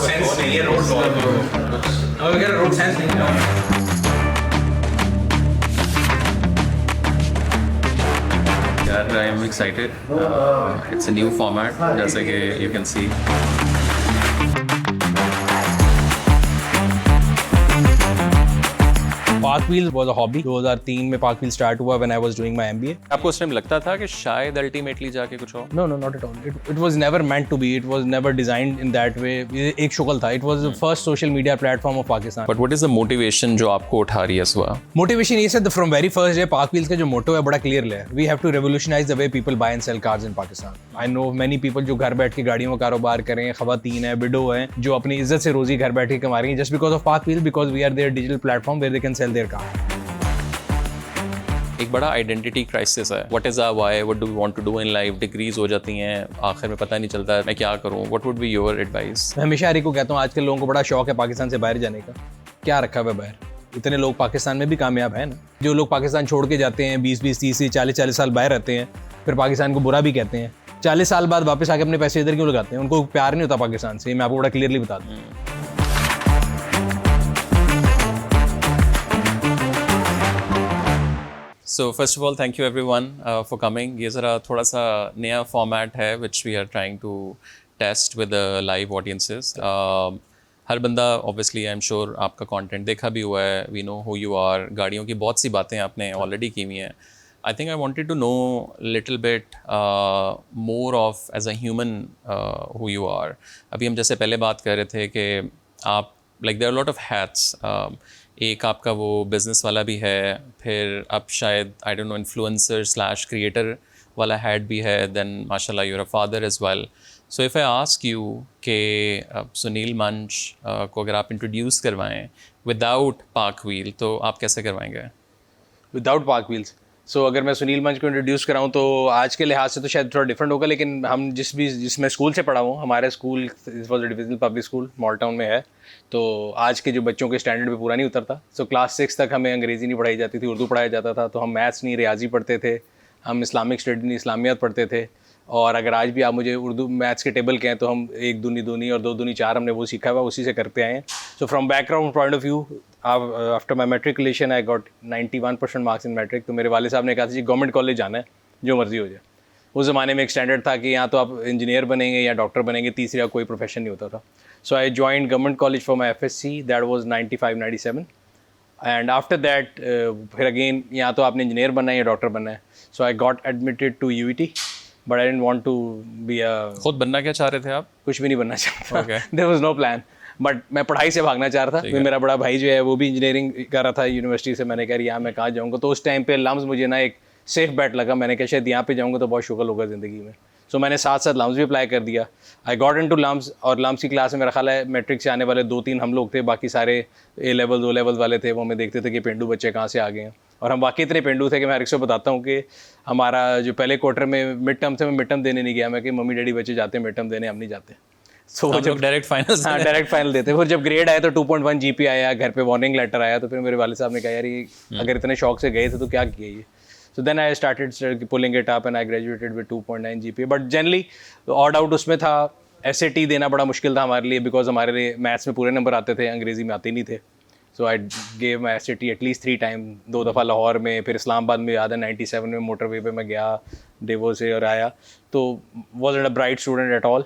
Sense नहीं है road वगैरह, रोड सेंस नहीं है। I am excited. It's a new format, जैसे कि you can see. Park wheel was a hobby. 2003 में पार्क व्हील स्टार्ट हुआ when I was doing my MBA. आपको उस टाइम लगता था कि शायद अल्टीमेटली जाके कुछ हो? No, not at all. It was never meant to be. It was never designed in that way. ये एक शुगल था. It was the first social media platform of Pakistan. But what is the motivation जो आपको उठा रही है इस वक्त? Motivation ये से from very first day Park Wheels का जो motto है बड़ा clear है. We have to revolutionize the way people buy and sell cars in Pakistan. I know many people जो घर बैठ के गाड़ियों का कारोबार करें, खवातीन हैं, विडो हैं, जो अपनी इज्जत से रोजी घर बैठ के कमा रही हैं just because of Park Wheels, because we are their digital platform where they can sell their car. एक बड़ा आइडेंटिटी क्राइसिस है। What is our why, what do we want to do in life, degrees हो जाती हैं, आखिर में पता नहीं चलता मैं क्या करूं। What would be your advice? मैं हमेशा हरी को कहता हूँ आजकल लोगों को बड़ा शौक है पाकिस्तान से बाहर जाने का। क्या रखा हुआ है बाहर? इतने लोग पाकिस्तान में भी कामयाब हैं ना। जो लोग पाकिस्तान छोड़ के जाते हैं 20-20, 30, 40 साल बाहर रहते हैं, फिर पाकिस्तान को बुरा भी कहते हैं, 40 साल बाद वापस आके अपने पैसे इधर क्यों लगाते हैं? उनको प्यार नहीं होता पाकिस्तान से। मैं आपको बड़ा क्लियरली बता दूँ। So first of all, thank you everyone for coming. ये ज़रा थोड़ा सा नया format है which we are trying to test with the live audiences. हर बंदा obviously I'm sure आपका content देखा भी हुआ है. We know who you are. गाड़ियों की बहुत सी बातें आपने already की हुई हैं. I think I wanted to know little bit more of as a human who you are. अभी हम जैसे पहले बात कर रहे थे कि आप like there are a lot of hats. एक आपका वो बिज़नेस वाला भी है, फिर अब शायद I don't know influencer slash creator वाला हैड भी है, देन माशाल्लाह you are a father as well. So if I ask you कि सुनील मंच को अगर आप इंट्रोड्यूस करवाएं विदाउट पार्क व्हील तो आप कैसे करवाएंगे? Without park wheels. सो अगर मैं सुनील मंच को इंट्रोड्यूस कराऊँ तो आज के लिहाज से तो शायद थोड़ा डिफरेंट होगा, लेकिन हम जिसमें स्कूल से पढ़ा हूँ, हमारे स्कूल इस was divisional public school mall town में है, तो आज के जो बच्चों के स्टैंडर्ड पे पूरा नहीं उतरता। सो क्लास 6 तक हमें अंग्रेज़ी नहीं पढ़ाई जाती थी, उर्दू पढ़ाया जाता था, तो हम मैथ्स नहीं रियाजी पढ़ते थे, हम इस्लामिक स्टडी नहीं इस्लामियात पढ़ते थे। और अगर आज भी आप मुझे उर्दू मैथ्स के टेबल कहें तो हम 1 दूनी 2 और 2 दूनी 4 हमने वो सीखा हुआ, उसी से करते आए हैं। So from background point of view, after my matriculation I got 91% marks in matric. तो मेरे वाले साहब ने कहा था जी गवर्नमेंट कॉलेज जाना है, जो मर्जी हो जाए। उस ज़माने में एक स्टैंडर्ड था कि यहाँ तो आप इंजीनियर बनेंगे या डॉक्टर बनेंगे, तीसरा कोई प्रोफेशन नहीं होता था। So I joined government college for my FSC, that was 95-97 and after that फिर अगेन यहाँ तो आपने इंजीनियर बनना है या डॉक्टर बनना है। So I got admitted to UET, but I didn't want to be a. खुद बनना क्या चाह रहे थे आप? कुछ भी नहीं बनना चाहता, there was no plan, but मैं पढ़ाई से भागना चाह रहा था। फिर मेरा बड़ा भाई जो है वो भी इंजीनियरिंग कर रहा था यूनिवर्सिटी से। मैंने कहा यहाँ मैं कहाँ जाऊँगा, तो उस टाइम पे लम्स मुझे ना एक सेफ बेट लगा। मैंने कहा शायद यहाँ पे जाऊँगा तो बहुत शुगल होगा ज़िंदगी में। सो मैंने साथ लम्स भी अप्लाई कर दिया। आई गॉट इनटू लम्स, और लम्स की क्लास में मेरा ख्याल है मैट्रिक से आने वाले 2-3 हम लोग थे, बाकी सारे A लेवल 2 लेवल वाले थे। वो हमें देखते थे कि पेंडू बच्चे कहाँ से आ गए हैं, और हम वाकई इतने पेंडू थे कि मैं हर एक से बताता हूँ कि हमारा जो पहले क्वार्टर में मिड टर्म थे, मैं मिड टर्म देने नहीं गया। मैं कि मम्मी डैडी बच्चे जाते हैं मिड टर्म देने, हम नहीं जाते। So वो जब डायरेक्ट फाइनल, हाँ डायरेक्ट फाइनल देते। फिर जब ग्रेड आया तो 2.1 GPA आया, घर पे वार्निंग लेटर आया, तो फिर मेरे वाले साहब ने कहा यार ये अगर इतने शौक से गए थे तो क्या किया ये। So then I started pulling it up and I graduated with 2.9 GPA। But generally odd out उसमें था। SAT देना बड़ा मुश्किल था हमारे लिए, बिकॉज हमारे लिए मैथ्स में पूरे नंबर आते थे, अंग्रेज़ी में आते नहीं थे। So I gave my SAT at least 3 time, 2 दफ़ा लाहौर में, फिर इस्लामाबाद में याद है 97 में मोटरवे पे मैं गया डेवो से और आया। तो was a bright student at all.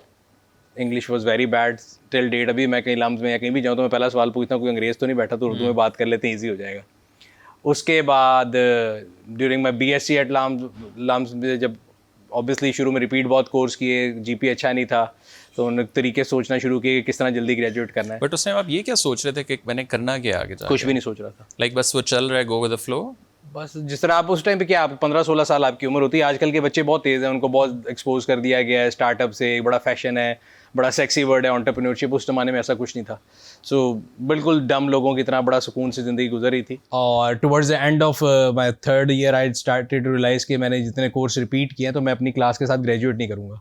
English was very bad till date. अभी मैं कहीं लम्स में या कहीं भी जाऊँ तो मैं पहला सवाल पूछता हूँ कोई अंग्रेज़ तो नहीं बैठा, तो उर्दू में बात कर लेते हैं, ईजी हो जाएगा। उसके बाद during my BSc at LUMS में जब ऑब्वियसली शुरू में रिपीट बहुत कोर्स किए, GPA अच्छा नहीं था, तो उन तरीके सोचना शुरू किए कि किस तरह जल्दी ग्रेजुएट करना है। बट उस टाइम आप ये क्या सोच रहे थे कि मैंने करना क्या आगे जाके? कुछ भी नहीं सोच रहा था, लाइक बस वो चल रहा है, गो विद द फ्लो। बस जिस तरह आप उस टाइम पे क्या, आप 15-16 साल आपकी उम्र होती है। आजकल के बच्चे बहुत तेज़ हैं, उनको बहुत एक्सपोज कर दिया गया है स्टार्टअप से, एक बड़ा फैशन है, बड़ा सेक्सी वर्ड है एंटरप्रेन्योरशिप। उस ज़माने में ऐसा कुछ नहीं था। सो बिल्कुल डम लोगों की तरह बड़ा सुकून से ज़िंदगी गुजर रही थी। और towards the end of my 3rd year I started to realise कि मैंने जितने कोर्स रिपीट किए हैं तो मैं अपनी क्लास के साथ ग्रेजुएट नहीं करूँगा।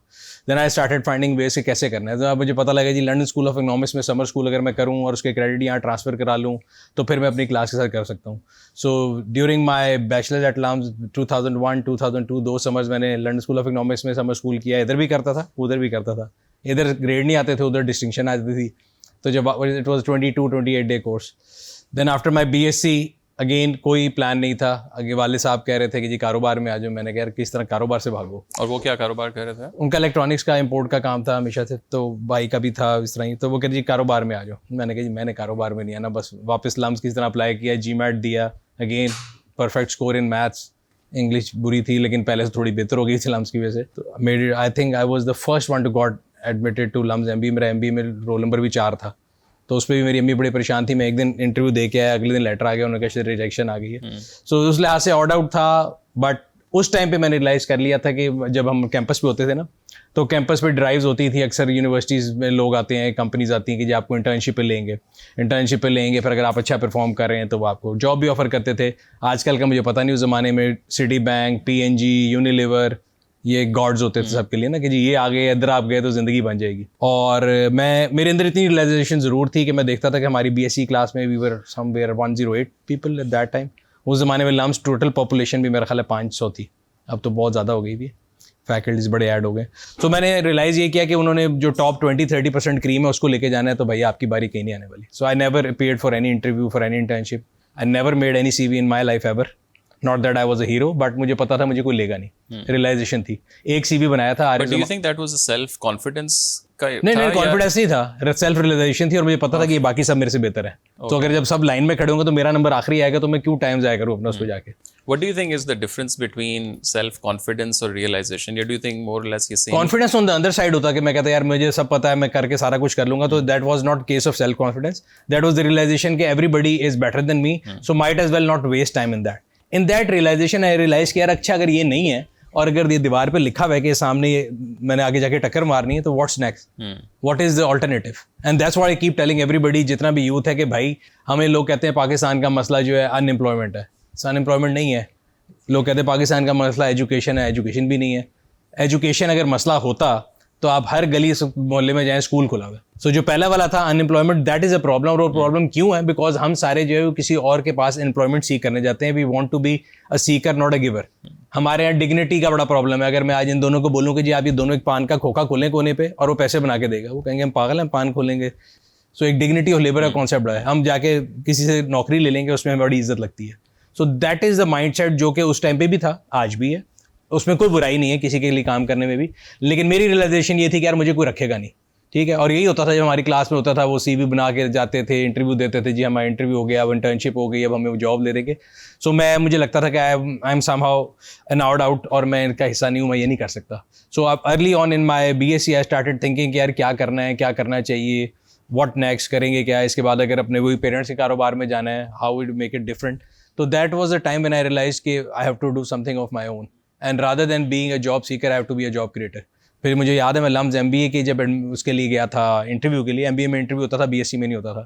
Then I started finding ways कि कैसे करना है। तो मुझे पता लगा जी लंडन स्कूल ऑफ इकोनॉमिक्स में समर स्कूल अगर मैं करूँ और उसके क्रेडिट यहाँ ट्रांसफ़र करा लूँ तो फिर मैं अपनी क्लास के साथ कर सकता हूँ। So during my bachelors at LUMS 2001-2002 2 summers मैंने लंडन स्कूल ऑफ इकोनॉमिक्स में समर स्कूल किया। इधर भी करता था, उधर भी करता था। इधर ग्रेड नहीं आते थे, उधर डिस्टिंक्शन आती थी। तो जब it was 22-28 day course. Then after my BSc again कोई प्लान नहीं था. आगे वाले साहब कह रहे थे कि जी कारोबार में आ जाओ. मैंने कहा यार किस तरह कारोबार से भागो. और वो क्या कारोबार कर रहे थे? उनका इलेक्ट्रॉनिक्स का इंपोर्ट का काम था हमेशा से, तो भाई का भी था इस तरह ही. तो वो कह रहे जी कारोबार में आ जाओ. मैंने कहा जी मैंने कारोबार में नहीं आना. बस वापस लम्स किस तरह अप्लाई किया, जीमैट दिया, again perfect score in maths. English बुरी थी लेकिन पहले से थोड़ी बेहतर हो गई थी लम्स की वजह से. तो मेड I think I was the first one to got admitted to LUMS MBA. मेरा एमबीए में रोल नंबर भी 4 था. तो उस पर भी मेरी अम्मी बड़ी परेशान थी. मैं एक दिन इंटरव्यू दे के आया, अगले दिन लेटर आ गया, उन्होंने कहा रिजेक्शन आ गई है. सो उस लिहाज से ऑर्ड आउट था. बट उस टाइम पे मैंने रियलाइज़ कर लिया था कि जब हम कैंपस पे होते थे ना, तो कैंपस पे ड्राइव्स होती थी. अक्सर यूनिवर्सिटीज़ में लोग आते हैं, कंपनीज आती हैं कि जी आपको इंटर्नशिप पे लेंगे, फिर अगर आप अच्छा परफॉर्म कर रहे हैं तो वो आपको जॉब भी ऑफर करते थे. आजकल का मुझे पता नहीं, उस ज़माने में सिटी बैंक, PNG, यूनिलीवर, ये गॉड्स होते थे सबके लिए ना कि जी ये आ गए, इधर आप गए तो ज़िंदगी बन जाएगी. और मेरे अंदर इतनी रियलाइजेशन ज़रूर थी कि मैं देखता था कि हमारी BSc क्लास में we were somewhere 108 people at that time. उस ज़माने में लम्स टोटल पॉपुलेशन भी मेरा ख्याल है 500 थी. अब तो बहुत ज़्यादा हो गई भी, फैकल्टीज बड़े ऐड हो गए. तो मैंने रियलाइज़ ये किया कि उन्होंने जो टॉप 20-30% क्रीम है उसको लेके जाना है, तो भैया आपकी बारी कहीं नहीं आने वाली. So I never appeared for any interview, for any internship. I never made any CV in my life ever. Not that I was a hero, but मुझे पता था मुझे कोई लेगा नहीं. रियलाइजेशन थी. एक CV बनाया था. But do you think that was a self confidence का नहीं, कॉन्फिडेंस नहीं था, सेल्फ रियलाइजेशन थी. और मुझे पता था कि ये बाकी सब मेरे से बेहतर है. तो अगर जब सब लाइन में खड़े होंगे तो मेरा नंबर आखिरी आएगा, तो मैं क्यों टाइम जाया करूँ अपना उस पर जाके. What do you think is the difference between self confidence or realization? Do you think more or less ये same? Confidence on the other side होता कि मैं कहता यार मुझे सब पता है, मैं करके सारा कुछ कर लूंगा. तो that was not case of self confidence. That was the realization कि everybody is better than me, so might as well not waste time in that. In that realization I realize कि यार अच्छा अगर ये नहीं है और अगर ये दीवार पे लिखा हुआ है कि सामने ये मैंने आगे जाके टक्कर मारनी है, तो what's next, what is the alternative. And that's what I keep telling everybody, जितना भी यूथ है, कि भाई हमें लोग कहते हैं पाकिस्तान का मसला जो है अनएम्प्लॉयमेंट है. अनएम्प्लॉयमेंट नहीं है. लोग कहते हैं पाकिस्तान का मसला एजुकेशन है. एजुकेशन भी नहीं है. एजुकेशन अगर मसला होता तो आप हर गली मोहल्ले में जाएं, स्कूल खुला हुआ है. सो जो पहला वाला था unemployment, that is a problem. और प्रॉब्लम क्यों है? बिकॉज हम सारे जो है वो किसी और के पास एम्प्लॉयमेंट सीख करने जाते हैं. We want to be a seeker not a giver. हमारे यहाँ डिग्निटी का बड़ा प्रॉब्लम है. अगर मैं आज इन दोनों को बोलूँ कि जी आप ये दोनों एक पान का खोखा खोलें कोने पे और वो पैसे बना के देगा, वो कहेंगे हम पागल हैं, पान खोलेंगे. सो एक डिग्निटी और लेबर का कॉन्सेप्ट है. हम जाके किसी से नौकरी ले लेंगे, उसमें हमें बड़ी इज्जत लगती है. So that is the mind set जो कि उस टाइम पे भी था, आज भी है. उसमें कोई बुराई नहीं है किसी के लिए काम करने में भी. लेकिन मेरी रियलाइजेशन ये थी कि यार मुझे कोई रखेगा नहीं. ठीक है. और यही होता था जब हमारी क्लास में होता था, वो CV बना के जाते थे, इंटरव्यू देते थे, जी हमारा इंटरव्यू हो गया, अब इंटर्नशिप हो गई, अब हमें जॉब ले देंगे. सो मुझे लगता था कि I am somehow an out, और मैं इनका हिस्सा नहीं हूँ, मैं ये नहीं कर सकता. सो अब early on in my BSc I started thinking कि यार क्या करना है, क्या करना चाहिए, व्हाट नेक्स्ट, करेंगे क्या इसके बाद. अगर अपने वही पेरेंट्स के कारोबार में जाना है, how we'd make it different. तो that was the time when I realize कि I have to do something of my own, and rather than being a job seeker I have to be a job creator. फिर मुझे याद है मैं lumps MBA की जब उसके लिए गया था इंटरव्यू के लिए. MBA में इंटरव्यू होता था, BSc में नहीं होता था.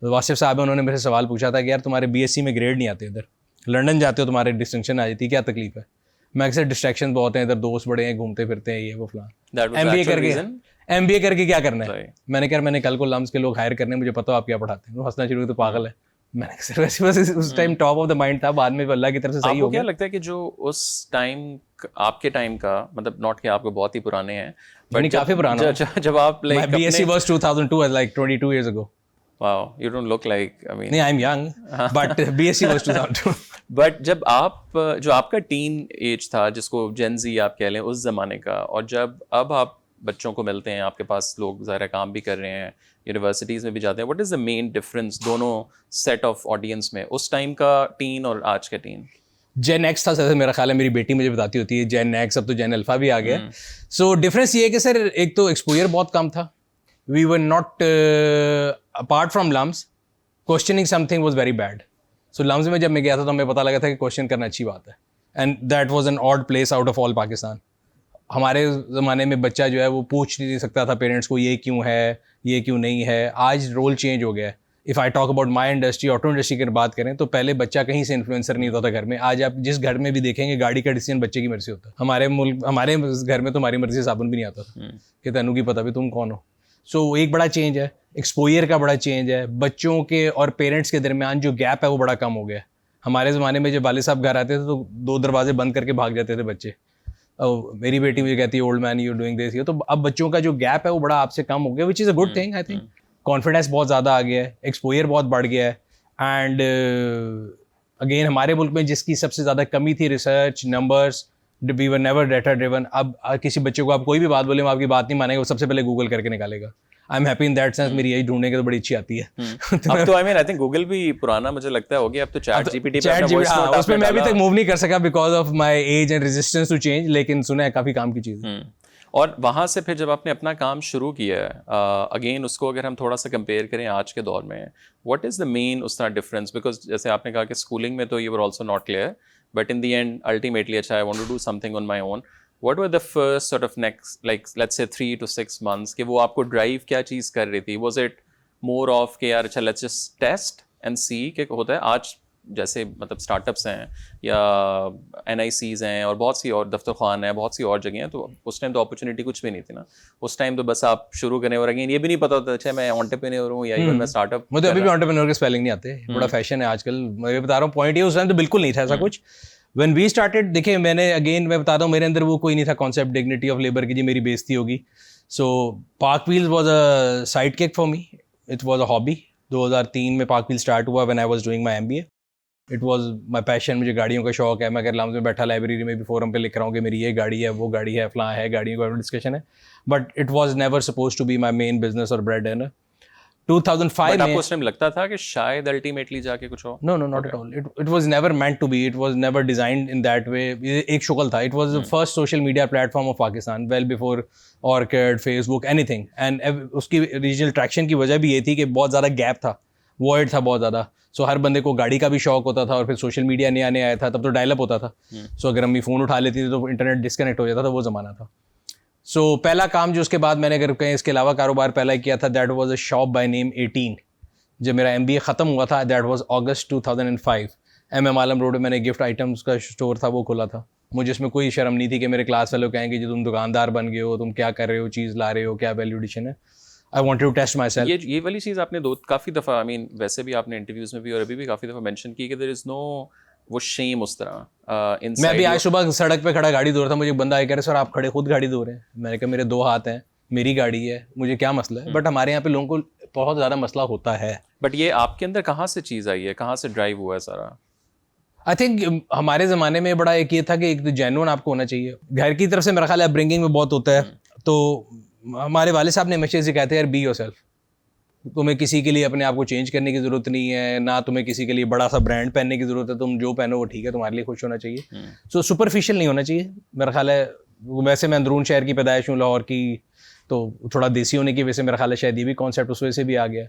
तो वासिफ साहब उन्होंने मेरे से सवाल पूछा था कि यार तुम्हारे BSc में ग्रेड नहीं आते, इधर लंदन जाते हो तुम्हारे डिस्टिंक्शन आ जाती है, क्या तकलीफ है. मैं अक्सर डिस्ट्रैक्शन बहुत हैं, इधर दोस्त बड़े हैं, घूमते फिरते हैं, ये वो फलान. MBA करके क्या करना है. मैंने कहा मैंने कल को लम्स के लोग हायर करने, मुझे पता हो आप क्या पढ़ाते हैं. वो हंसना शुरू, तो पागल है. मैंने सिर्फ वैसे उस time top of the mind था, बाद में अल्लाह की तरफ से सही हो गया. क्या लगता है कि जो उस टाइम आपके टाइम का, मतलब नॉट कि आपको बहुत ही पुराने हैं, बट काफी पुराना, जब आप like BSc was 2002, like 22 years ago. Wow, you don't look like, I mean, नहीं, I'm young, but BSc was 2002. But जब आप जो आपका टीन एज था, जिसको जेन ज़ी आप कह लें, उस ज़माने का, और जब अब आप बच्चों को मिलते हैं, आपके पास लोग ज़ाहिर काम भी कर रहे हैं, यूनिवर्सिटीज़ में भी जाते हैं, what is the main difference दोनों सेट ऑफ ऑडियंस में, उस टाइम का टीन और आज का टीन? Gen X था सर, मेरा ख्याल है, मेरी बेटी मुझे बताती होती है Gen X, अब तो Gen Alpha भी आ गया. सो डिफरेंस ये है कि सर एक तो एक्सपोजर बहुत कम था. We were not apart from LUMS, questioning something was very bad. So LUMS में जब मैं गया था तो हमें पता लगा था कि क्वेश्चन करना अच्छी बात है. And that was an odd place out of all Pakistan. हमारे ज़माने में बच्चा जो है वो पूछ नहीं सकता था पेरेंट्स को ये क्यों है, ये क्यों नहीं है. आज रोल चेंज हो गया है. If I talk about my industry, auto industry की बात करें, तो पहले बच्चा कहीं से इन्फ्लुएंसर नहीं होता था घर में. आज आप जिस घर में भी देखेंगे गाड़ी का डिसीजन बच्चे की मर्जी होता है. हमारे घर में तो हमारी मर्जी से साबुन भी नहीं आता था कि तनु की पता भी तुम कौन हो. सो एक बड़ा चेंज है, एक्सपोजर का बड़ा चेंज है. बच्चों के और पेरेंट्स के दरमियान जो गैप है वो बड़ा कम हो गया है. हमारे ज़माने में जब वाले साहब घर आते थे तो 2 दरवाजे बंद करके भाग जाते थे बच्चे. मेरी बेटी मुझे कहती है old man you doing this. तो अब बच्चों का जो गैप है वो बड़ा आपसे कम हो गया, which is a good thing I think. Confidence बहुत ज़्यादा आ गया है, एक्सपोजर बहुत बढ़ गया है। एंड अगेन हमारे मुल्क में जिसकी सबसे ज़्यादा कमी थी research numbers, we were never data driven. अब किसी बच्चे को आप कोई भी बात बोले वो आपकी बात नहीं मानेगा, वो सबसे पहले गूगल करके निकालेगा। I am happy in that sense, मेरी यही ढूंढने की तो बड़ी अच्छी आती है। अब तो I mean I think Google भी पुराना मुझे लगता है हो गया, अब तो चैट जीपीटी पे अपना वॉइस नोट उसमें मैं अभी तक मूव नहीं कर सका because of my age and resistance to change, लेकिन सुना है काफ़ी काम की चीज़ है। और वहाँ से फिर जब आपने अपना काम शुरू किया है, अगेन उसको अगर हम थोड़ा सा कंपेयर करें आज के दौर में, व्हाट इज़ द मेन उस तरह डिफरेंस? बिकॉज जैसे आपने कहा कि स्कूलिंग में तो you were also not clear, but in the end ultimately अच्छा I want to do something on my own. What were the first sort of next like let's say 3 to 6 months कि वो आपको drive क्या चीज़ कर रही थी? Was it more of कि यार अच्छा लेट्स जस्ट टेस्ट एंड सी क्या होता है? आज जैसे मतलब स्टार्टअप्स हैं या NICs हैं और बहुत सी और दफ्तर खान हैं, बहुत सी और जगह हैं, तो उस टाइम तो अपॉर्चुनिटी कुछ भी नहीं थी ना। उस टाइम तो बस आप शुरू करने और अगेन ये भी नहीं पता होता अच्छा मैं एंटरप्रेन्योर हूँ या इवन मैं स्टार्टअप। मुझे अभी भी एंटरप्रेन्योर के स्पेलिंग नहीं आते, बड़ा फैशन है आजकल। मैं बता रहा हूँ पॉइंट ये, उस टाइम तो बिल्कुल नहीं था ऐसा कुछ। व्हेन वी स्टार्टेड, देखिए मैंने अगेन मैं बताता हूँ मेरे अंदर वो कोई नहीं था कॉन्सेप्ट डिग्निटी ऑफ लेबर की जी मेरी बेइज्जती होगी। So Pak Wheels was a side kick for me, it was a hobby. 2003 में पार्क व्हील स्टार्ट हुआ when I was doing my MBA। It was my passion, मुझे गाड़ियों का शौक है। मैं अगर लाउंज में बैठा लाइब्रेरी में भी फोरम पे लिख रहा हूँ कि मेरी ये गाड़ी है, वो गाड़ी है, फलां है, गाड़ियों का डिस्कशन है, but it was never suppose to be my main business और ब्रेड अर्नर। 2005 बट में आपको उस टाइम लगता था कि शायद अल्टीमेटली जाके कुछ हो? No, not at all. It was never meant to be. It was never designed in that way. ये एक शुगल था. It was the first social media platform of Pakistan, well before Orchid, Facebook, anything. And उसकी regional traction की वजह भी ये थी कि बहुत ज़्यादा गैप था, void था बहुत ज़्यादा। So हर बंदे को गाड़ी का भी शौक होता था और फिर सोशल मीडिया नया नया आया था, तब तो डायल अप होता था। So अगर अम्मी फ़ोन उठा लेती थी तो इंटरनेट डिस्कनेक्ट हो जाता था, वो ज़माना था। So पहला काम जो उसके बाद मैंने अगर कहीं इसके अलावा कारोबार पहला किया था, that was a shop by name 18। जब मेरा MBA ख़त्म हुआ था, that was August 2005, MM Alam road में मैंने गिफ्ट आइटम्स का स्टोर था वो खोला था। मुझे इसमें कोई शर्म नहीं थी कि मेरे क्लास वाले कहेंगे जी तुम दुकानदार बन गए हो, तुम क्या कर रहे हो, चीज़ ला रहे हो, क्या वैल्यू एडिशन है। I wanted to test myself. ये वाली चीज़ आपने काफ़ी दफ़ा, आई मीन वैसे भी आपने इंटरव्यूज़ में भी और अभी भी काफ़ी दफ़ा मेंशन की कि देयर इज़ नो वो शेम उस तरह। मैं अभी आज सुबह सड़क पे खड़ा गाड़ी धो रहा था, मुझे एक बंदा आया कह रहे सर आप खड़े खुद गाड़ी धो रहे हैं। मैंने कहा मेरे 2 हाथ हैं, मेरी गाड़ी है, मुझे क्या मसला है। बट हमारे यहाँ पे लोगों को बहुत ज़्यादा मसला होता है। बट ये आपके अंदर कहाँ से चीज़ आई है, कहाँ से ड्राइव हुआ है सारा? आई थिंक हमारे ज़माने में बड़ा एक ये था कि एक तो जेन्युइन आपको होना चाहिए। घर की तरफ से मेरा ख्याल है अपब्रिंगिंग में बहुत होता है। तो हमारे वाले साहब ने हमेशा से कहते हैं यार बी योरसेल्फ, तुम्हें किसी के लिए अपने आप को चेंज करने की ज़रूरत नहीं है, ना तुम्हें किसी के लिए बड़ा सा ब्रांड पहनने की ज़रूरत है। तुम जो पहनो वो ठीक है, तुम्हारे लिए खुश होना चाहिए। सो सुपरफिशियल नहीं होना चाहिए मेरा ख्याल है। वैसे मैं अंदरून शहर की पैदाइश हूँ, लाहौर की, तो थोड़ा देसी होने की वजह से मेरा ख्याल है शायद ये भी कॉन्सेप्ट उस वजह से भी आ गया।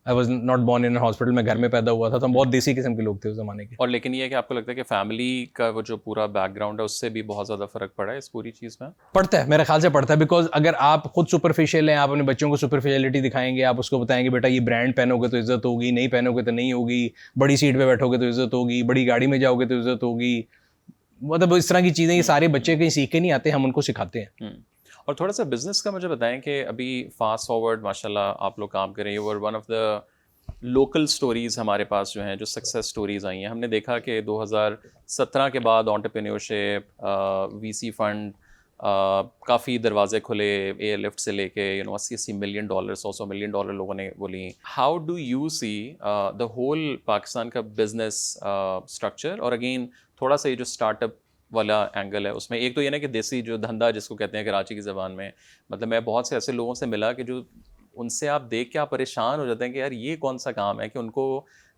I was not born in hospital, मैं घर में पैदा हुआ था, तो हम बहुत देसी किस्म के लोग थे उस ज़माने के। और लेकिन ये है कि आपको लगता है कि फैमिली का वो जो पूरा बैकग्राउंड है उससे भी बहुत ज़्यादा फ़र्क पड़ा है इस पूरी चीज़ में? पड़ता है, मेरे ख्याल से पड़ता है। बिकॉज अगर आप खुद सुपरफिशियल हैं, आप अपने बच्चों को सुपरफिशियलिटी दिखाएंगे, आप उसको बताएंगे बेटा ये ब्रांड पहनोगे तो इज्जत होगी, नहीं पहनोगे तो नहीं होगी, बड़ी सीट पे बैठोगे तो इज्जत होगी, बड़ी गाड़ी में जाओगे तो इज्जत होगी, मतलब इस तरह की चीज़ें ये सारे बच्चे कहीं सीख के नहीं आते, हम उनको सिखाते हैं। और थोड़ा सा बिजनेस का मुझे बताएं कि अभी फास्ट फॉरवर्ड माशाल्लाह आप लोग काम कर रहे हैं, you were one of the local stories हमारे पास जो हैं, जो सक्सेस स्टोरीज़ आई हैं। हमने देखा कि 2017 के बाद एंटरप्रेन्योरशिप, VC फंड, काफ़ी दरवाजे खुले, एयरलिफ्ट से लेके 80-80 मिलियन डॉलर, 100 मिलियन डॉलर लोगों ने बोली। How do you see the whole Pakistan का बिजनेस स्ट्रक्चर? और अगेन थोड़ा सा ये जो स्टार्टअप वाला एंगल है उसमें, एक तो ये ना कि देसी जो धंधा जिसको कहते हैं कराची की ज़बान में, मतलब मैं बहुत से ऐसे लोगों से मिला कि जो उनसे आप देख के आप परेशान हो जाते हैं कि यार ये कौन सा काम है कि उनको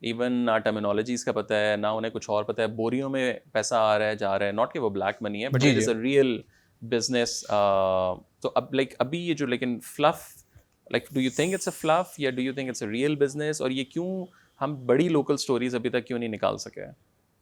इवन ना टर्मिनोलॉजीज़ का पता है, ना उन्हें कुछ और पता है, बोरियों में पैसा आ रहा है जा रहा है, नॉट कि वो ब्लैक मनी है, but it is a real business. तो अब लाइक अभी ये जो लेकिन fluff, like do you think it's a fluff या do you think it's a real business? और ये क्यों हम बड़ी लोकल स्टोरीज अभी तक क्यों नहीं निकाल सके?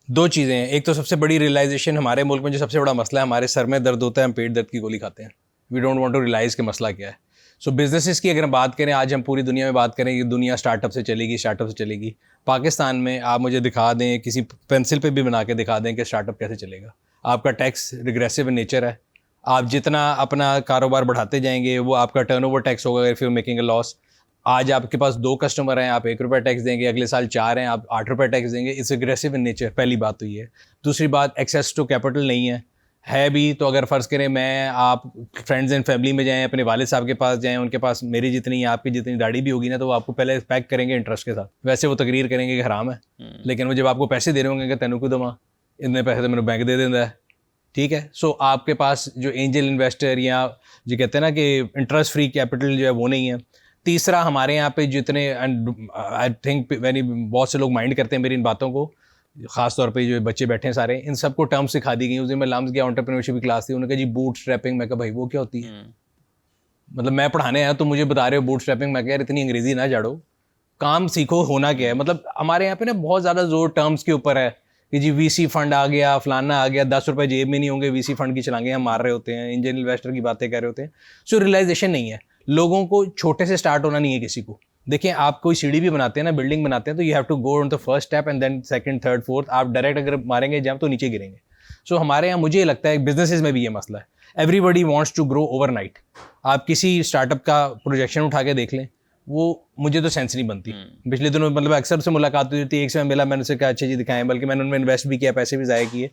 2 चीज़ें हैं। एक तो सबसे बड़ी रियलाइजेशन हमारे मुल्क में जो सबसे बड़ा मसला है, हमारे सर में दर्द होता है, हम पेट दर्द की गोली खाते हैं। We don't want to realise कि मसला क्या है। सो बिजनेसेस की अगर हम बात करें, आज हम पूरी दुनिया में बात करें कि दुनिया स्टार्टअप से चलेगी। पाकिस्तान में आप मुझे दिखा दें, किसी पेंसिल पे भी बना के दिखा दें कि स्टार्टअप कैसे चलेगा। आपका टैक्स रिग्रेसिव इन नेचर है। आप जितना अपना कारोबार बढ़ाते जाएंगे वो आपका टर्नओवर टैक्स होगा if you making a loss. आज आपके पास 2 कस्टमर हैं, आप 1 रुपये टैक्स देंगे, अगले साल 4 हैं, आप 8 रुपये टैक्स देंगे। इट्स एग्रेसिव इन नेचर, पहली बात तो ये है। दूसरी बात, एक्सेस टू कैपिटल नहीं है। है भी तो अगर फ़र्ज़ करें मैं आप फ्रेंड्स एंड फैमिली में जाएं, अपने वालिद साहब के पास जाएं, उनके पास मेरी जितनी आपकी जितनी दाढ़ी भी होगी ना, तो वो आपको पहले पैक करेंगे इंटरेस्ट के साथ। वैसे वो तकरीर करेंगे कि हराम है, लेकिन वो जब आपको पैसे दे रहे होंगे कि तेनू क्यों दमा, इतने पैसे तो मैंने बैंक दे देता है, ठीक है। सो आपके पास जो एंजल इन्वेस्टर या जो कहते हैं ना कि इंटरेस्ट फ्री कैपिटल जो है वो नहीं है। तीसरा, हमारे यहाँ पे जितने, एंड आई थिंक बहुत से लोग माइंड करते हैं मेरी इन बातों को, ख़ास तौर पे जो बच्चे बैठे हैं सारे, इन सबको टर्म सिखा दी गई। उस दिन मैं लम्स गया, एंटरप्रेन्योरशिप की क्लास थी, उन्होंने कहा जी बूट स्ट्रैपिंग। मैं कहा भाई वो क्या होती है? मतलब मैं पढ़ाने आया तो मुझे बता रहे हो बूट स्ट्रैपिंग। मैं कह यार इतनी अंग्रेजी ना झाड़ो, काम सीखो होना क्या है। मतलब हमारे यहाँ पे ना बहुत ज़्यादा जोर टर्म्स के ऊपर है कि जी वीसी फंड आ गया, फलाना आ गया, 10 रुपये जेब में नहीं होंगे, वीसी फंड की चलांगे हम मार रहे होते हैं, एंजल इन्वेस्टर की बातें कर रहे होते हैं। सो रियलाइजेशन नहीं है, लोगों को छोटे से स्टार्ट होना नहीं है किसी को। देखिए आप कोई सीढ़ी भी बनाते हैं ना, बिल्डिंग बनाते हैं, तो you have to go on the first step and then second, third, fourth. आप डायरेक्ट अगर मारेंगे जंप तो नीचे गिरेंगे। सो हमारे यहाँ मुझे लगता है बिजनेसेस में भी ये मसला है, everybody wants to grow overnight. आप किसी स्टार्टअप का प्रोजेक्शन उठा के देख लें, वो मुझे तो सेंस नहीं बनती। पिछले दिनों मतलब अक्सर से मुलाकात हुई थी, एक से मैं मिला, मैंने उनसे कहा अच्छा जी दिखाएं, बल्कि मैंने उनमें इन्वेस्ट भी किया, पैसे भी ज़ाया किए।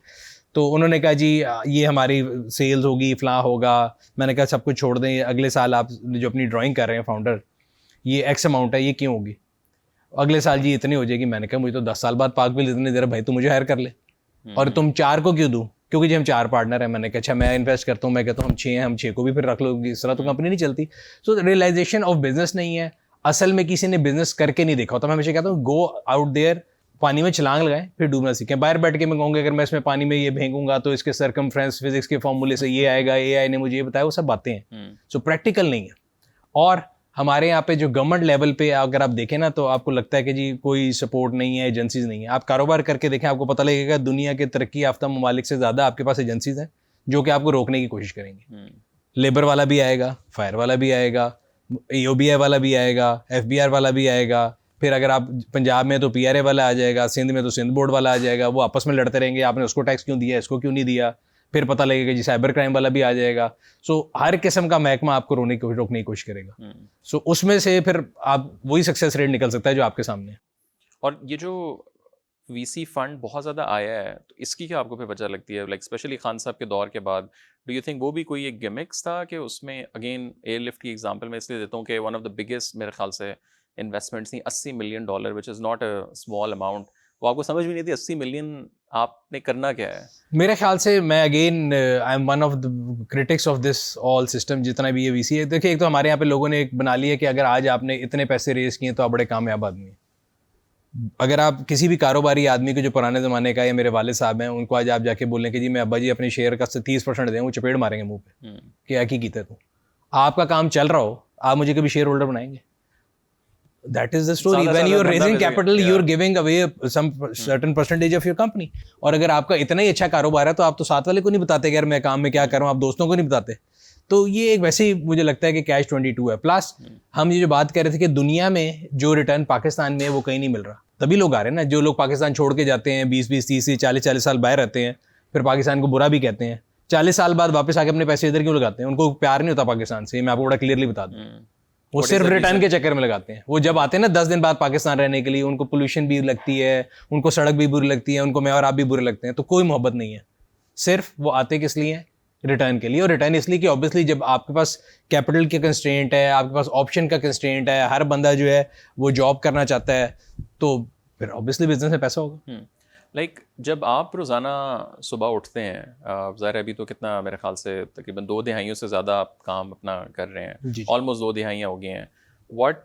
तो उन्होंने कहा जी ये हमारी सेल्स होगी, फलां होगा। मैंने कहा सब कुछ छोड़ दें, अगले साल आप जो अपनी ड्राइंग कर रहे हैं फाउंडर, ये एक्स अमाउंट है, ये क्यों होगी? अगले साल जी इतनी हो जाएगी। मैंने कहा मुझे तो 10 साल बाद पाकविल इतने दे रहा, भाई तो मुझे हायर कर ले, और तुम 4 को क्यों दूँ? क्योंकि जी हम 4 पार्टनर हैं। मैंने कहा अच्छा मैं इन्वेस्ट करता हूँ। मैं कहता हूँ हम 6 हैं, हम 6 को भी फिर रख लो, इस तरह तो कंपनी नहीं चलती। सो रियलाइजेशन ऑफ बिजनेस नहीं है, असल में किसी ने बिजनेस करके नहीं देखा होता। मैं हमेशा कहता हूँ गो आउट देयर, पानी में छलांग लगाएं, फिर डूबना सीखें। बाहर बैठ के मैं कहूँगा अगर मैं इसमें पानी में ये फेंकूंगा तो इसके सर्कमफ्रेंस फिजिक्स के फॉर्मूले से ये आएगा, एआई ने मुझे ये बताया, वो सब बातें हैं। सो प्रैक्टिकल नहीं है। और हमारे यहाँ पे जो गवर्नमेंट लेवल पे अगर आप देखें ना, तो आपको लगता है कि जी कोई सपोर्ट नहीं है, एजेंसीज नहीं है। आप कारोबार करके देखें, आपको पता लगेगा दुनिया के तरक्की याफ्ता ममालिक से ज़्यादा आपके पास एजेंसीज हैं जो कि आपको रोकने की कोशिश करेंगे। लेबर वाला भी आएगा, फायर वाला भी आएगा, EOBI वाला भी आएगा, FBR वाला भी आएगा। फिर अगर आप पंजाब में तो PRA वाला आ जाएगा, सिंध में तो सिंध बोर्ड वाला आ जाएगा। वो आपस में लड़ते रहेंगे, आपने उसको टैक्स क्यों दिया, इसको क्यों नहीं दिया। फिर पता लगेगा जी साइबर क्राइम वाला भी आ जाएगा। सो हर किस्म का महकमा आपको रोकने की कोशिश करेगा। सो उसमें से फिर आप वही सक्सेस रेट निकल सकता है जो आपके सामने है। और ये जो वीसी फंड बहुत ज़्यादा आया है, तो इसकी क्या आपको फिर वजह लगती है? लाइक स्पेशली खान साहब के दौर के बाद, डू यू थिंक वो भी कोई एक गिमिक्स था कि उसमें, अगेन एयरलिफ्ट की एग्जांपल मैं इसलिए देता हूँ कि वन ऑफ द बिगेस्ट मेरे ख्याल से इन्वेस्टमेंट्स थी, $80 million, which is not a small amount. वो आपको समझ भी नहीं थी 80 मिलियन आपने करना क्या है? मेरे ख्याल से मैं again I am one of the critics of this all system, जितना भी ये VC है। देखिए एक तो हमारे यहाँ पे लोगों ने एक बना लिया कि अगर आज आपने इतने पैसे रेस किए तो आप बड़े कामयाब आदमी हैं। अगर आप किसी भी कारोबारी आदमी को जो पुराने ज़माने का, या मेरे वाले साहब हैं, उनको आज आप जाके बोलें कि जी मैं अब्बा जी अपने शेयर का 30% दें, वो चपेट मारेंगे मुंह पे कि क्या की कीता तू। आपका काम चल रहा हो, आप मुझे कभी शेयर होल्डर बनाएंगे? That is the story. When you are raising capital, you are giving away some certain percentage of your company. और अगर आपका इतना ही अच्छा कारोबार है तो आप तो साथ वाले को नहीं बताते कि यार मैं काम में क्या कर रहा हूँ, आप दोस्तों को नहीं बताते। तो ये एक वैसे ही मुझे लगता है कि कैच 22 है। प्लस हम ये जो बात कर रहे थे कि दुनिया में जो रिटर्न पाकिस्तान में है वो कहीं नहीं मिल रहा, तभी लोग आ रहे हैं ना। जो लोग पाकिस्तान छोड़ के जाते हैं, 20-20, 30, 40 साल बाहर रहते हैं, फिर पाकिस्तान को बुरा भी कहते हैं, 40 साल बाद वापस आके अपने पैसे इधर क्यों लगाते हैं? उनको प्यार नहीं होता पाकिस्तान से, मैं आपको बड़ा क्लियरली बता दूं। वो सिर्फ रिटर्न के चक्कर में लगाते हैं। वो जब आते हैं ना 10 दिन बाद पाकिस्तान रहने के लिए, उनको पोल्यूशन भी लगती है, उनको सड़क भी बुरी लगती है, उनको मैं और आप भी बुरे लगते हैं, तो कोई मोहब्बत नहीं है। सिर्फ वो आते किस लिए? रिटर्न के लिए। और रिटर्न इसलिए कि ऑब्वियसली जब आपके पास कैपिटल की कंस्ट्रेंट है, आपके पास ऑप्शन का कंस्ट्रेंट है, हर बंदा जो है वो जॉब करना चाहता है, तो फिर ऑब्वियसली बिजनेस में पैसा होगा। लाइक जब आप रोज़ाना सुबह उठते हैं, ज़ाहिर अभी तो कितना मेरे ख्याल से तकरीबन 2 दिहाइयों से ज़्यादा आप काम अपना कर रहे हैं, ऑलमोस्ट 2 दिहाइयाँ हो गई हैं। What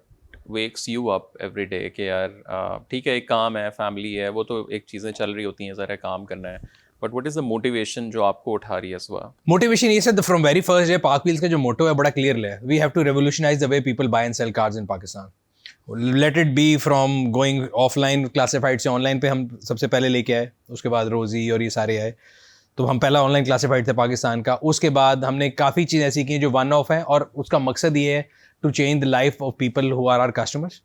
wakes you up every day कि यार ठीक है एक काम है, फैमिली है, वो तो एक चीज़ें चल रही होती हैं, ज़रा काम करना है, but what is the motivation जो आपको उठा रही है सुबह? मोटिवेशन ये है, from very first day PakWheels का जो मोटो है बड़ा क्लियर है, we have to revolutionise the way people buy and sell cars in Pakistan. Let it be from going offline classified से ऑनलाइन पे हम सबसे पहले लेके आए, उसके बाद रोज़ी और ये सारे आए। तो हम पहला ऑनलाइन क्लासिफाइड थे पाकिस्तान का। उसके बाद हमने काफ़ी चीज़ ऐसी की जो वन ऑफ है, और उसका मकसद ये है to change the life of people who are our customers.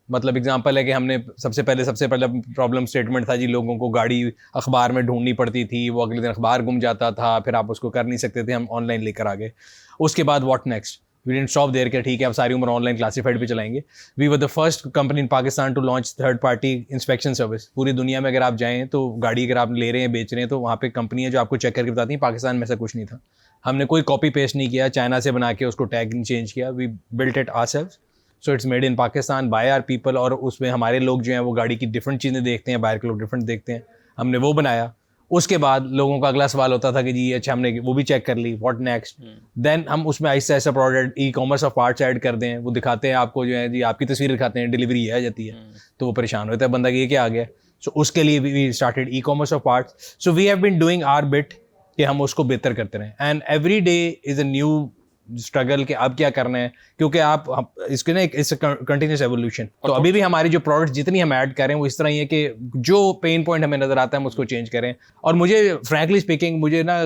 मतलब एग्जांपल है कि हमने सबसे पहले प्रॉब्लम स्टेटमेंट था जी, लोगों को गाड़ी अखबार में ढूंढनी पड़ती थी, वो अगले दिन अखबार गुम जाता था, फिर आप उसको कर नहीं सकते थे, हम ऑनलाइन लेकर आ गए। उसके बाद what next? We didn't stop there कि ठीक है अब सारी उम्र ऑनलाइन क्लासिफाइड पे चलाएंगे. We were the first company in Pakistan to launch third party inspection service. पूरी दुनिया में अगर आप जाएँ तो गाड़ी अगर आप ले रहे हैं बेच रहे हैं तो वहाँ पे कंपनी है जो आपको चेक करके बताती हैं. पाकिस्तान में ऐसा कुछ नहीं था. हमने कोई कॉपी पेस्ट नहीं किया, चाइना से बना के उसको टैग नहीं चेंज किया. We built it ourselves. So it's made in Pakistan by our people. और उसमें हमारे लोग जो हैं वो गाड़ी की डिफरेंट चीज़ें देखते हैं, बाहर के लोग डिफरेंट देखते हैं. हमने वो बनाया. उसके बाद लोगों का अगला सवाल होता था कि जी अच्छा हमने वो भी चेक कर ली, व्हाट नेक्स्ट. देन हम उसमें ऐसा ऐसा product E commerce of parts add कर दें. वो दिखाते हैं आपको जो है जी आपकी तस्वीर दिखाते हैं, डिलीवरी आ जाती है. तो वो परेशान होता है बंदा कि ये क्या आ गया. सो उसके लिए we started e commerce of parts. So we have been doing our bit कि हम उसको बेहतर करते रहें. And every day is a new struggle कि अब क्या करना है, क्योंकि आप इसके ना एक कंटिन्यूस एवोल्यूशन. तो अभी भी हमारी जो प्रोडक्ट जितनी हम ऐड करें वो इस तरह ही है कि जो पेन पॉइंट हमें नजर आता है हम उसको चेंज करें. और मुझे फ्रैंकली स्पीकिंग मुझे ना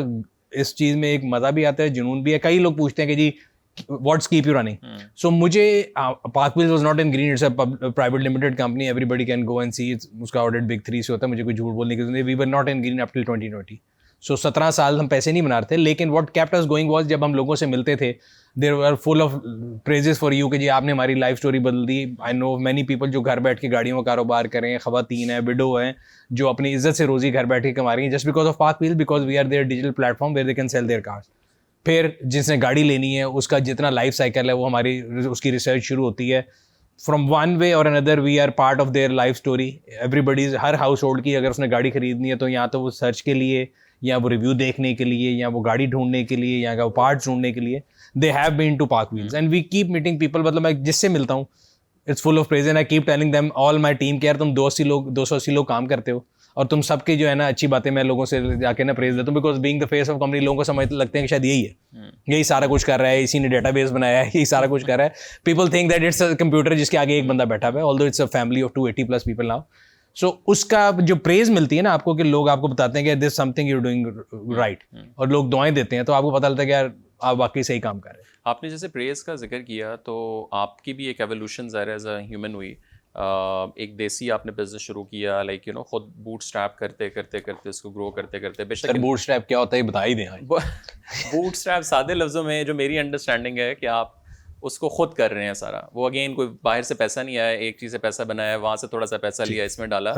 इस चीज़ में एक मज़ा भी आता है, जुनून भी है. कई लोग पूछते हैं कि जी what's keep you running. So मुझे Pak Wheels was not in green, it's a private limited company, everybody can go and see. उसका ऑडिट बिग 3 से होता है. मुझे कोई झूठ बोलने की जरूरत नहीं. We were not in green up till 2020. So 17 साल हम पैसे नहीं बना रहे थे. लेकिन what kept us going was जब हम लोगों से मिलते थे, there were full of praises for you कि जी आपने हमारी लाइफ स्टोरी बदल दी. आई नो मैनी पीपल जो घर बैठ के गाड़ियों का कारोबार करें, खवातीन हैं, विडो हैं, जो अपनी इज्जत से रोजी घर बैठ के कमा रही हैं just because of PakWheels, because we are their digital platform where they can sell their cars. फिर जिसने गाड़ी लेनी है उसका जितना लाइफ साइकिल है वो हमारी उसकी रिसर्च शुरू होती है. From one way or another we are part of their life story. Everybody's हर हाउस होल्ड की अगर उसने गाड़ी खरीदनी है तो या तो वो सर्च के लिए, या वो रिव्यू देखने के लिए, या वो गाड़ी ढूंढने के लिए, या वो पार्ट्स ढूंढने के लिए they have been to PakWheels. And we keep meeting people. मतलब मैं जिससे मिलता हूँ it's full of praise and I keep telling them all my team के यार तुम 280 लोग काम करते हो और तुम सबके जो है ना अच्छी बातें मैं लोगों से जाके ना प्रेज देता हूँ. Because being the face of company लोगों को समझ लगते हैं कि शायद यही है, यही सारा कुछ कर रहा है, इसी ने डेटाबेस बनाया है, यही सारा कुछ कर रहा है. People think that it's a computer जिसके आगे एक बंदा बैठा हुआ है, although it's a family of 280+ people now. So उसका जो प्रेज मिलती है ना आपको कि लोग आपको बताते हैं कि this something you doing right, और लोग दुआएं देते हैं तो आपको पता लगता है कि यार आप वाकई सही काम कर रहे हैं. आपने जैसे प्रेज का जिक्र किया तो आपकी भी एक एवोल्यूशन ज़ाहिर एज अ ह्यूमन हुई. एक देसी आपने बिजनेस शुरू किया, लाइक यू नो खुद बूट स्ट्रैप करते करते करते उसको ग्रो करते करते. बेशक बूट स्ट्रैप क्या होता है बता ही दें. बूट स्ट्रैप सादे लफ्ज़ों में जो मेरी अंडरस्टैंडिंग है कि आप उसको खुद कर रहे हैं सारा. वो अगेन कोई बाहर से पैसा नहीं आया, एक चीज़ से पैसा बनाया, वहाँ से थोड़ा सा पैसा लिया, इसमें डाला,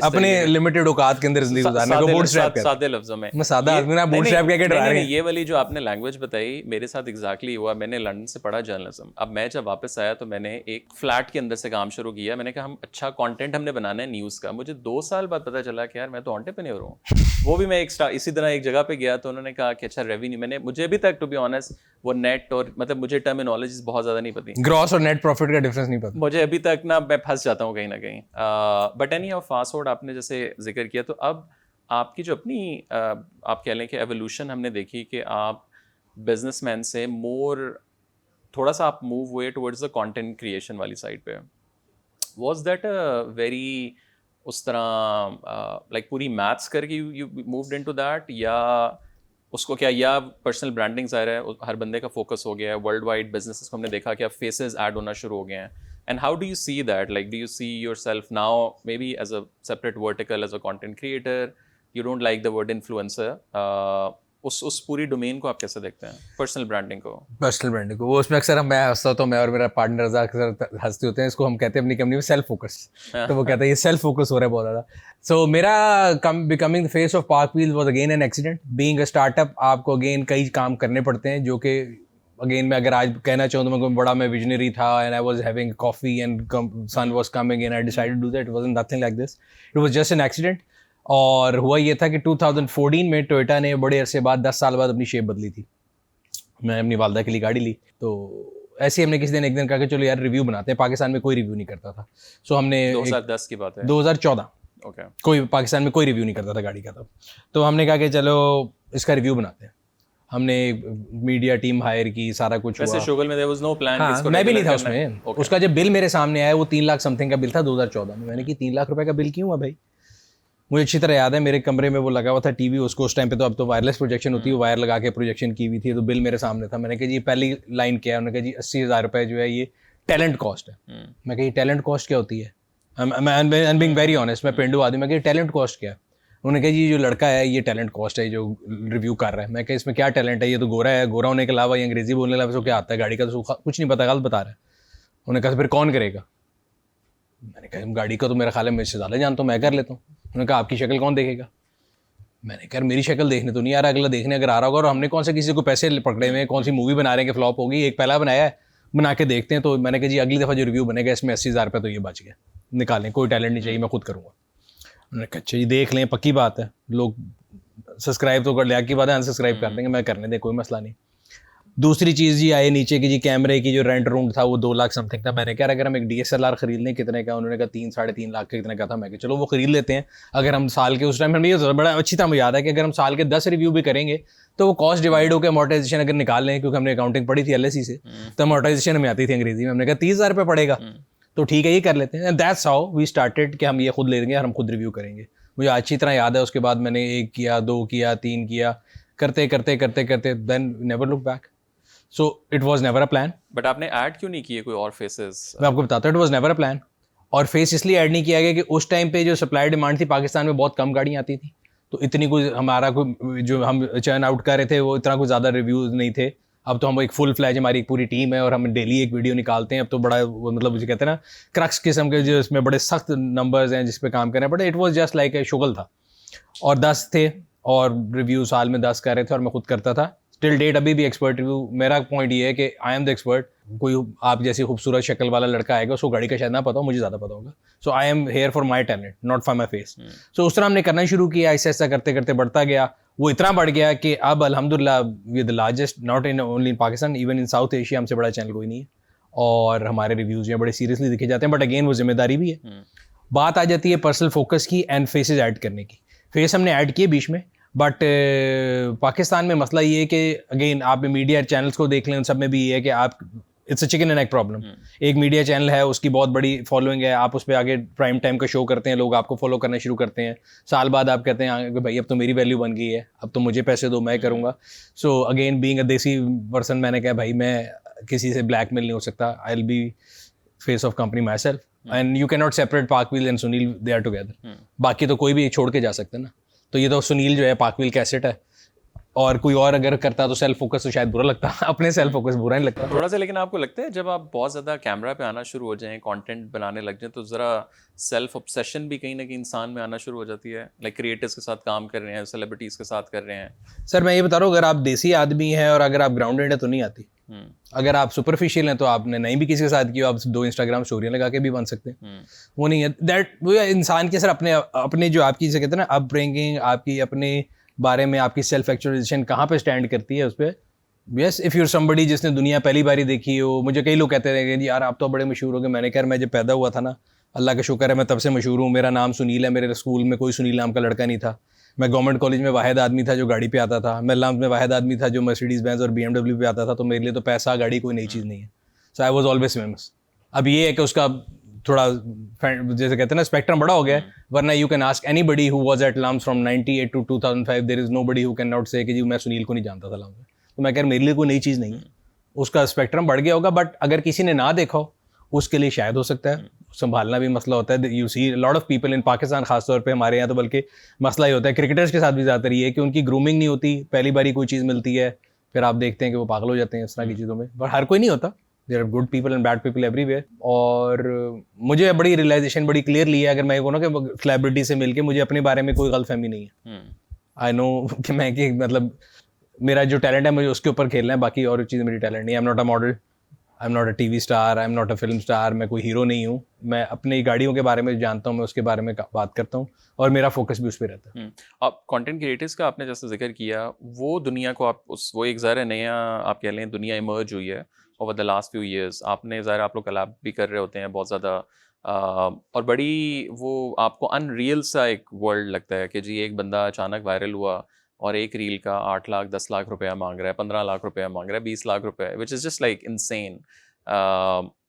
अपने लिमिटेड औकात के अंदर जिंदगी गुजारने को बूट स्ट्रैप. सादे लफ्ज़ों में मैं सादा आदमी ना बूट स्ट्रैप कह के डरा रहे हैं. ये वाली जो आपने लैंग्वेज बताई मेरे साथ एग्जैक्टली हुआ. मैंने लंदन से पढ़ा जर्नलिज्म. अब मैं जब वापस आया तो मैंने एक फ्लैट के अंदर से काम शुरू किया. मैंने कहा हम अच्छा कंटेंट हमने बनाना है न्यूज़ का. मुझे 2 साल बाद पता चला कि यार मैं तो एंटरप्रेन्योर हूँ. वो भी मैं इसी तरह एक जगह पे गया तो उन्होंने कहा कि अच्छा रेवेन्यू, मुझे अभी तक टू बी ऑनेस्ट वो नेट और मतलब मुझे टर्मिनोलॉजीज बहुत ज़्यादा नहीं पती, ग्रॉस और नेट प्रॉफिट का डिफरेंस नहीं पता मुझे अभी तक ना. मैं फंस जाता हूँ कहीं ना कहीं. But any how fast forward आपने जैसे जिक्र किया तो अब आपकी जो अपनी आप कह लें कि एवोल्यूशन हमने देखी कि आप बिजनेसमैन से मोर थोड़ा सा आप मूव हुए टुवर्ड्स द कंटेंट क्रिएशन वाली साइड पे. वाज दैट अ वेरी उस तरह लाइक पूरी मैथ्स करके यू मूव्ड इनटू दैट, या उसको क्या, या पर्सनल ब्रांडिंग ज़ाहिर है हर बंदे का फोकस हो गया है. वर्ल्ड वाइड बिजनेसेस को हमने देखा कि अब फेसेस ऐड होना शुरू हो गए हैं. And how do you see that, like do you see yourself now maybe as a separate vertical as a content creator? You don't like the word influencer. उस पूरी डोमेन को आप कैसे देखते हैं, पर्सनल ब्रांडिंग को? Personal branding को वो उसमें अक्सर मैं हंसता तो मैं और मेरा पार्टनर रजा अक्सर हंसते होते हैं. इसको हम कहते हैं अपनी कंपनी में सेल्फ फोकस. तो वो कहता है ये सेल्फ फोकस हो रहा है बहुत ज़्यादा. सो मेरा becoming the face of park Wheels was again an accident. Being a startup आपको अगेन कई काम करने पड़ते हैं जो कि अगेन मैं अगर आज कहना चाहूँ तो मैं बड़ा मैं विजनरी था and I was having coffee and sun was coming and I decided to do that. It wasn't nothing like this, it was just an accident. और हुआ ये था कि 2014 में टोयोटा ने बड़े अरसे बाद 10 साल बाद अपनी शेप बदली थी. मैंने अपनी वालदा के लिए गाड़ी ली तो ऐसे ही हमने किसी दिन एक दिन कहा कि चलो यार रिव्यू बनाते हैं. पाकिस्तान में कोई रिव्यू नहीं करता था. सो हमने 2010 की बात है, 2014. ओके. कोई पाकिस्तान में कोई रिव्यू नहीं करता था गाड़ी का तब. तो हमने कहा कि चलो इसका रिव्यू बनाते हैं. हमने मीडिया टीम हायर की, सारा कुछ हुआ. शुगल में देयर वाज नो प्लान. हाँ, मैं भी नहीं था उसमें. उसका जब बिल मेरे सामने आया वो 3 लाख समथिंग का बिल था 2014 में. मैंने कि 3 लाख रुपए का बिल क्यों है भाई? मुझे अच्छी तरह याद है मेरे कमरे में वो लगा हुआ था टीवी. उसको उस टाइम पे तो अब तो वायरलेस प्रोजेक्शन होती है, वायर लगा के प्रोजेक्शन की हुई थी. तो बिल मेरे सामने था. मैंने कहा जी पहली लाइन क्या है? उन्होंने कहा जी 80,000 रुपये जो है ये टैलेंट कॉस्ट है. मैं कही टैलेंट कॉस्ट क्या होती है? I am being very honest, मैं पेंडू आदमी. मैं कही टैलेंट कॉस्ट क्या है? उन्होंने कहा जी जो लड़का है ये टैलेंट कॉस्ट है जो रिव्यू कर रहा है। मैं कहा इसमें क्या टैलेंट है, ये तो गोरा है, गोरा होने के अलावा ये अंग्रेजी बोलने के अलावा इसको क्या आता है, गाड़ी का तो कुछ नहीं पता, गलत बता रहा है। उन्होंने कहा फिर कौन करेगा। मैंने कहा गाड़ी का तो मेरा ख्याल है मेरे से ज़्यादा जानता हूँ, मैं कर लेता हूँ। उन्होंने कहा आपकी शक्ल कौन देखेगा। मैंने कहा मेरी शक्ल देखने तो नहीं आ रहा, अगला देखने अगर आ रहा होगा, और हमने कौन से किसी को पैसे पकड़े हुए हैं, कौन सी मूवी बना रहे हैं कि फ्लॉप होगी, एक पहला बनाया है, बना के देखते हैं। तो मैंने कहा जी अगली दफ़ा जो रिव्यू बनेगा इसमें 80,000 रुपये तो ये बच गया, निकालें, कोई टैलेंट नहीं चाहिए, मैं खुद करूँगा। उन्होंने कहा अच्छा जी देख लें, पक्की बात है, लोग सब्सक्राइब तो कर लिया की बात है, अनसब्सक्राइब कर देंगे, मैं करने दे, कोई मसला नहीं। दूसरी चीज़ जी आए नीचे की जी कैमरे की जो रेंट रूम था वो 2 लाख समथिंग था। मैंने कहा अगर हम एक DSLR खरीद लें कितने का, उन्होंने कहा 3-3.5 लाख का कितने का था। मैं कहा चलो वो खरीद लेते हैं। अगर हम साल के उस टाइम हमें ये बड़ा अच्छी तरह मुझे याद है कि अगर हम साल के 10 रिव्यू भी करेंगे तो वो कॉस्ट डिवाइड होकर अमोर्टाइजेशन अगर निकाल लें, क्योंकि हमने अकाउंटिंग पढ़ी थी LSE से, तो अमोर्टाइजेशन हमें आती थी अंग्रेजी में। हमने कहा 30,000 रुपये पड़ेगा तो ठीक है ये कर लेते हैं। दैट्स हाउ वी स्टार्टेड कि हम ये खुद ले लेंगे और हम खुद रिव्यू करेंगे। मुझे अच्छी तरह याद है। उसके बाद मैंने 1 किया, 2 किया, 3 किया, करते करते करते करते then never look back. So it was never a plan. But आपने ऐड क्यों नहीं किए कोई और फेसेस? मैं आपको बताता हूँ it was never a plan. और फेस इसलिए ऐड नहीं किया गया कि उस टाइम पे जो सप्लाई डिमांड थी, पाकिस्तान में बहुत कम गाड़ियाँ आती थी, तो इतनी कोई हमारा कोई जो हम चर्न आउट कर रहे थे वो इतना कोई ज़्यादा रिव्यूज़ नहीं थे। अब तो हम एक फुल फ्लैज हमारी एक पूरी टीम है और हम डेली एक वीडियो निकालते हैं। अब तो बड़ा मतलब मुझे कहते हैं ना क्रक्स किस्म के जो इसमें बड़े सख्त नंबर्स हैं जिस पे काम करना पड़े। It was just like a शुगल था। और 10 थे और रिव्यू साल में 10 कर रहे थे और मैं खुद करता था। टिल डेट अभी भी एक्सपर्ट रिव्यू। मेरा पॉइंट ये है कि आई एम द एक्सपर्ट। कोई आप जैसी खूबसूरत शक्ल वाला लड़का आएगा, उसको गाड़ी का शायद ना पता हो, मुझे ज़्यादा पता होगा। So I am here for my talent, not for my face. So उस तरह हमने करना शुरू किया, ऐसा ऐसा करते करते बढ़ता गया। वो इतना बढ़ गया कि अब अल्हम्दुलिल्लाह we the largest, not in only in Pakistan, even in South Asia हमसे बड़ा चैनल कोई नहीं है। और हमारे रिव्यूज़ जो बड़े सीरियसली दिखे जाते हैं। बट अगेन वो जिम्मेदारी भी है। बात आ जाती है पर्सनल फोकस की एंड फेसेस ऐड करने की। फेस हमने ऐड किए बीच में, बट पाकिस्तान में मसला ये है कि अगेन आप मीडिया चैनल्स को देख लें, उन सब में भी ये है कि आप it's a chicken and egg problem. एक मीडिया चैनल है, उसकी बहुत बड़ी फॉलोइंग है, आप उस पर आगे प्राइम टाइम का शो करते हैं, लोग आपको फॉलो करना शुरू करते हैं। साल बाद आप कहते हैं कि भाई अब तो मेरी वैल्यू बन गई है, अब तो मुझे पैसे दो, मैं करूँगा। सो अगेन बीइंग अ देसी पर्सन, मैंने कहा भाई मैं किसी से ब्लैकमेल नहीं हो सकता। I will be face of company myself and you can not separate PakWheels and Sunil, they are together. बाकी तो कोई भी छोड़ के जा सकते हैं ना। तो ये तो सुनील जो है पाकविल का एसेट है, और कोई और अगर करता तो सेल्फ फोकस तो शायद बुरा लगता। अपने सेल्फ फोकस बुरा नहीं लगता थोड़ा सा। लेकिन आपको लगता है जब आप बहुत ज़्यादा कैमरा पे आना शुरू हो जाएं, कंटेंट बनाने लग जाएं, तो ज़रा सेल्फ ऑब्सेशन भी कहीं ना कहीं इंसान में आना शुरू हो जाती है? लाइक क्रिएटर्स के साथ काम कर रहे हैं, सेलिब्रिटीज़ के साथ कर रहे हैं। सर मैं ये बता रहा हूँ, अगर आप देसी आदमी हैं और अगर आप ग्राउंडेड है तो नहीं आती। अगर आप सुपरफिशियल हैं तो आपने नहीं भी किसी के साथ किया, आप 2 इंस्टाग्राम स्टोरियाँ लगा के भी बन सकते हैं। वो नहीं है दैट, वो इंसान के सर अपने जो आपकी जैसे कहते हैं ना अपब्रिंगिंग, आपकी अपने बारे में आपकी सेल्फ एक्चुअलाइजेशन कहाँ पे स्टैंड करती है उस पर। यस, इफ़ यूर समबडी जिसने दुनिया पहली बारी देखी हो। मुझे कई लोग कहते रहे कि यार आप तो बड़े मशहूर हो गए। मैंने कहा मैं जब पैदा हुआ था ना, अल्लाह का शुक्र है मैं तब से मशहूर हूँ। मेरा नाम सुनील है, मेरे स्कूल में कोई सुनील नाम का लड़का नहीं था। मैं गवर्नमेंट कॉलेज में वाहिद आदमी था जो गाड़ी पे आता था। मैं लम्ब में वाहिद आदमी था जो मर्सिडीज़ बेंज और BMW पे आता था। तो मेरे लिए तो पैसा गाड़ी कोई नई चीज़ नहीं है। So I was always famous. अब ये है कि उसका थोड़ा जैसे कहते हैं ना स्पेक्ट्रम बड़ा हो गया है। वरना you can ask anybody who was at LUMS from 98 to 2005, there is nobody who can not say कि जी मैं सुनील को नहीं जानता था लम्स में। तो मैं कह रहा मेरे लिए कोई नई चीज़ नहीं है। उसका स्पेक्ट्रम बढ़ गया होगा, बट अगर किसी ने ना देखा हो उसके लिए शायद हो सकता है। संभालना भी मसला होता है। You see lot of people in Pakistan, खासतौर पे हमारे यहाँ तो बल्कि मसला ही होता है। क्रिकेटर्स के साथ भी ज़्यादातर ये है कि उनकी ग्रूमिंग नहीं होती। पहली बारी कोई चीज़ मिलती है, फिर आप देखते हैं कि वो पागल हो जाते हैं इस तरह की चीज़ों में। बट हर कोई नहीं होता। There are good people and bad people everywhere. और मुझे बड़ी रियलाइजेशन बड़ी क्लियरली है, अगर मैं कहूँ ना कि सेलिब्रिटी से मिलके मुझे अपने बारे में कोई गलतफहमी नहीं है। आई नो कि मैं कि मतलब मेरा जो टैलेंट है मुझे उसके ऊपर खेलना है, बाकी और चीज़ मेरी टैलेंट नहीं है। I am not a model, I am not a TV star, I am not a film star. मैं कोई हीरो नहीं हूँ। मैं अपनी गाड़ियों के बारे में जानता हूँ, मैं उसके बारे में बात करता हूँ और मेरा फोकस भी उस पर रहता है। आप कंटेंट क्रिएटर्स का आपने जैसे जिक्र किया, वो दुनिया को आप वो एक ज़रा नया आप कह लें दुनिया इमर्ज हुई है over the last few years. आपने ज़रा आप लोग कोलैब भी कर रहे होते हैं बहुत ज़्यादा, और बड़ी वो आपको अनरियल सा एक वर्ल्ड लगता है कि जी एक बंदा अचानक वायरल हुआ और एक रील का 8 लाख 10 लाख रुपया मांग रहा है, 15 लाख रुपया मांग रहा है, 20 लाख रुपया, which is just like insane.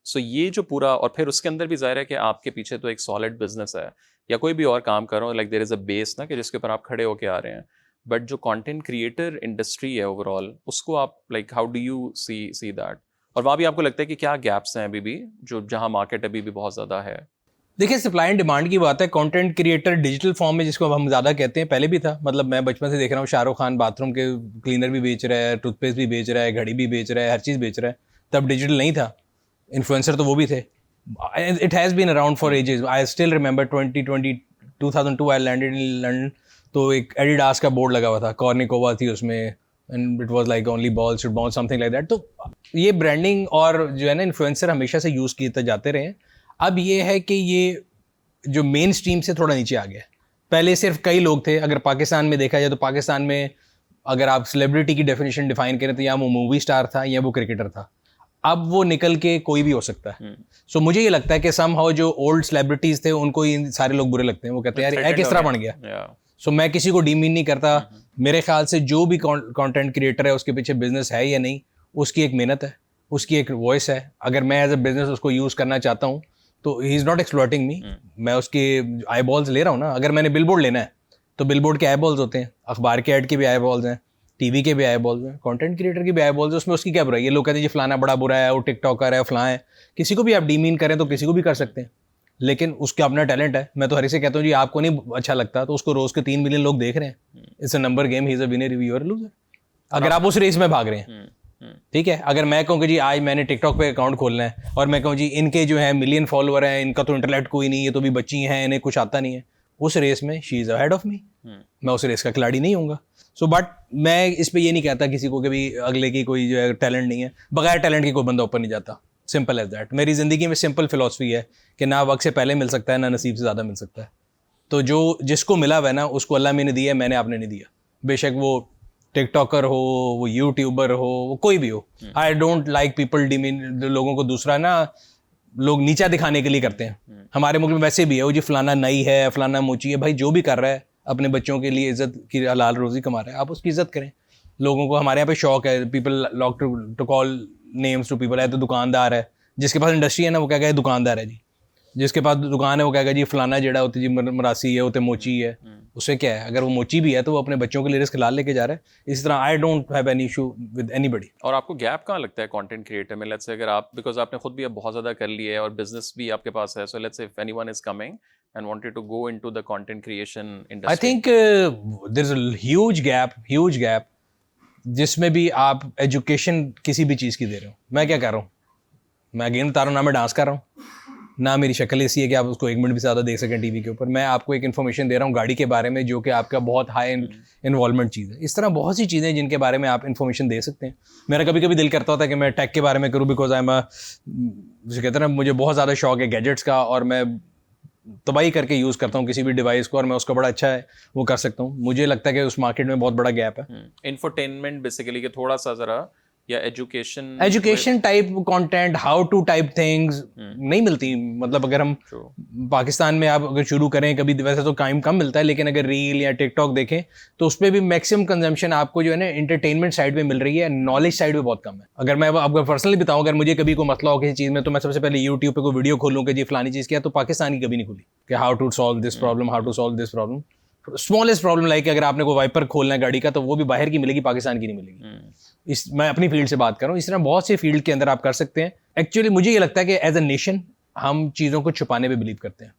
So ये जो पूरा, और फिर उसके अंदर भी जाहिर है कि आपके पीछे तो एक सॉलिड बिजनेस है या कोई भी और काम कर रहा हूँ, like there is a base ना कि जिसके ऊपर आप खड़े होके आ रहे हैं। बट जो कंटेंट क्रिएटर इंडस्ट्री है ओवरऑल, उसको आप like how do you see that? और वहाँ भी आपको लगता है कि क्या गैप्स हैं अभी भी, जो जहाँ मार्केट अभी भी बहुत ज़्यादा है? देखिए सप्लाई एंड डिमांड की बात है। कंटेंट क्रिएटर डिजिटल फॉर्म में जिसको हम ज़्यादा कहते हैं, पहले भी था। मतलब मैं बचपन से देख रहा हूँ, शाहरुख खान बाथरूम के क्लीनर भी बेच रहा है, टूथपेस्ट भी बेच रहा है, घड़ी भी बेच रहा है, हर चीज़ बेच रहा है। तब डिजिटल नहीं था, इन्फ्लुएंसर तो वो भी थे। It has been around for ages. I still remember 2002 I landed in London, तो एक एडिडास का बोर्ड लगा हुआ था, कॉर्निकोवा थी उसमें, and it was like only balls should bounce, something like that. तो ये ब्रांडिंग और जो है ना इन्फ्लुएंसर हमेशा से यूज़ किए जाते रहे हैं। अब ये है कि ये जो मेन स्ट्रीम से थोड़ा नीचे आ गया। पहले सिर्फ कई लोग थे। अगर पाकिस्तान में देखा जाए तो पाकिस्तान में अगर आप सेलिब्रिटी की डेफिनेशन डिफाइन करें तो या वो मूवी स्टार था या वो क्रिकेटर था। अब वो निकल के कोई भी हो सकता है। सो मुझे ये लगता है कि समहाउ जो ओल्ड सेलिब्रिटीज थे उनको ये सारे लोग बुरे लगते हैं। वो कहते हैं यार किस तरह बन गया। सो मैं किसी को डीमीन नहीं करता। मेरे ख्याल से जो भी कंटेंट क्रिएटर है उसके पीछे बिजनेस है या नहीं, उसकी एक मेहनत है, उसकी एक वॉइस है। अगर मैं एज अ बिजनेस उसको यूज़ करना चाहता हूँ तो ही इज़ नॉट एक्सप्लॉइटिंग मी। मैं उसके आई बॉल्स ले रहा हूँ ना। अगर मैंने बिलबोर्ड लेना है तो बिलबोर्ड के आई बॉल्स होते हैं, अखबार के ऐड के भी आई बॉल्स हैं, टीवी के भी आई बॉल्स हैं, कंटेंट क्रिएटर की भी आई बॉल्स है। उसमें उसकी क्या बुराई है? लोग कहते हैं जी फलाना बड़ा बुरा है, वो टिकटॉकर है, फलां है। किसी को भी आप डीमीन करें तो किसी को भी कर सकते हैं, लेकिन उसका अपना टैलेंट है। मैं तो हरी से कहता हूँ जी आपको नहीं अच्छा लगता तो उसको रोज के 3 मिलियन लोग देख रहे हैं। It's a number game, he is a winner, you are loser. अगर आप उस रेस में भाग रहे हैं, ठीक है। अगर मैं कहूँ कि जी आज मैंने टिकटॉक पे अकाउंट खोलना है और मैं कहूँ जी इनके जो है मिलियन फॉलोअर हैं, इनका तो इंटरनेट कोई नहीं, ये तो भी बच्ची हैं, इन्हें कुछ आता नहीं है, उस रेस में she is ahead of me. मैं उस रेस का खिलाड़ी नहीं होऊंगा। सो बट मैं इस पे ये नहीं कहता किसी को कि भी अगले की कोई जो है टैलेंट नहीं है। बगैर टैलेंट के कोई बंदा ऊपर नहीं जाता। Simple as that. मेरी ज़िंदगी में सिंपल फिलॉसफी है कि ना वक्त से पहले मिल सकता है, ना नसीब से ज़्यादा मिल सकता है। तो जो जिसको मिला हुआ है ना उसको अल्लाह मैंने दिया है, मैंने आपने नहीं दिया। बेशक वो टिकटॉकर हो, वो यूट्यूबर हो, वो कोई भी हो। I don't like people demean, लोगों को दूसरा ना लोग नीचा दिखाने के लिए करते हैं। हमारे मुल्क में वैसे भी है, वो जी फलाना नई है, फलाना मोची है। भाई जो भी कर रहा है अपने बच्चों के लिए इज्जत की हलाल रोजी कमा रहा है, आप उसकी इज्जत करें। लोगों को हमारे यहाँ पे शौक है, people like to call names to people. है तो दुकानदार है, जिसके पास इंडस्ट्री है ना वो क्या कहे दुकानदार है जी। जिसके पास दुकान है वो कहेगा जी फलाना जेड़ा होती जी मरासी है, होते मोची है। उससे क्या है? अगर वो मोची भी है तो वो अपने बच्चों के लिए रिस्क लाल लेके जा रहा है। इसी तरह I don't have any issue with anybody. और आपको गैप कहाँ लगता है कंटेंट क्रिएटर में? लेट्स से अगर आप, बिकॉज आपने खुद भी अब बहुत ज़्यादा कर लिया है और बिजनेस भी आपके पास है, so let's say if anyone is coming and wanted to go into the content creation I industry, think there is a huge gap जिसमें भी आप एजुकेशन किसी भी चीज़ की दे रहे हो। मैं क्या कर रहा हूँ? मैं अगेन बता रहा हूँ, ना मैं डांस कर रहा हूँ, ना मेरी शक्ल ऐसी है कि आप उसको 1 मिनट भी ज़्यादा देख सकें टीवी के ऊपर। मैं आपको एक इन्फॉर्मेशन दे रहा हूँ गाड़ी के बारे में जो कि आपका बहुत हाई इन्वॉल्वमेंट चीज़ है। इस तरह बहुत सी चीज़ें जिनके बारे में आप इन्फॉर्मेशन दे सकते हैं। मेरा कभी कभी दिल करता होता है कि मैं टेक के बारे में करूँ, बिकॉज आई एम जिसे कहते हैं ना, मुझे बहुत ज़्यादा शौक है गैजेट्स का और मैं तबाही करके यूज़ करता हूँ किसी भी डिवाइस को और मैं उसका बड़ा अच्छा है वो कर सकता हूँ। मुझे लगता है कि उस मार्केट में बहुत बड़ा गैप है। इंफोटेनमेंट बेसिकली कि थोड़ा सा ज़रा, या education type content, how to type things नहीं मिलती। मतलब अगर हम पाकिस्तान में आप अगर शुरू करें कभी, वैसे तो टाइम कम मिलता है, लेकिन अगर रील या टिकटॉक देखें तो उस पर भी मैक्सिमम कंजम्पशन आपको जो है ना एंटरटेनमेंट साइड पे मिल रही है, नॉलेज साइड पे बहुत कम है। अगर मैं आपको पर्सनली बताऊं, अगर मुझे कभी कोई मसला हो किसी चीज़ में तो मैं सबसे पहले यूट्यूब पे कोई वीडियो खोलूँ कि जी फलानी चीज़ क्या, तो पाकिस्तान की कभी नहीं खुली कि how to solve this problem, how to solve this problem. Smallest problem like अगर आपने कोई वाइपर खोलना है गाड़ी का तो वो भी बाहर की मिलेगी, पाकिस्तान की नहीं मिलेगी। इस मैं अपनी फील्ड से बात कर रहा हूँ। इस तरह बहुत से फील्ड के अंदर आप कर सकते हैं। एक्चुअली मुझे ये लगता है कि एज अ नेशन हम चीज़ों को छुपाने पे बिलीव करते हैं।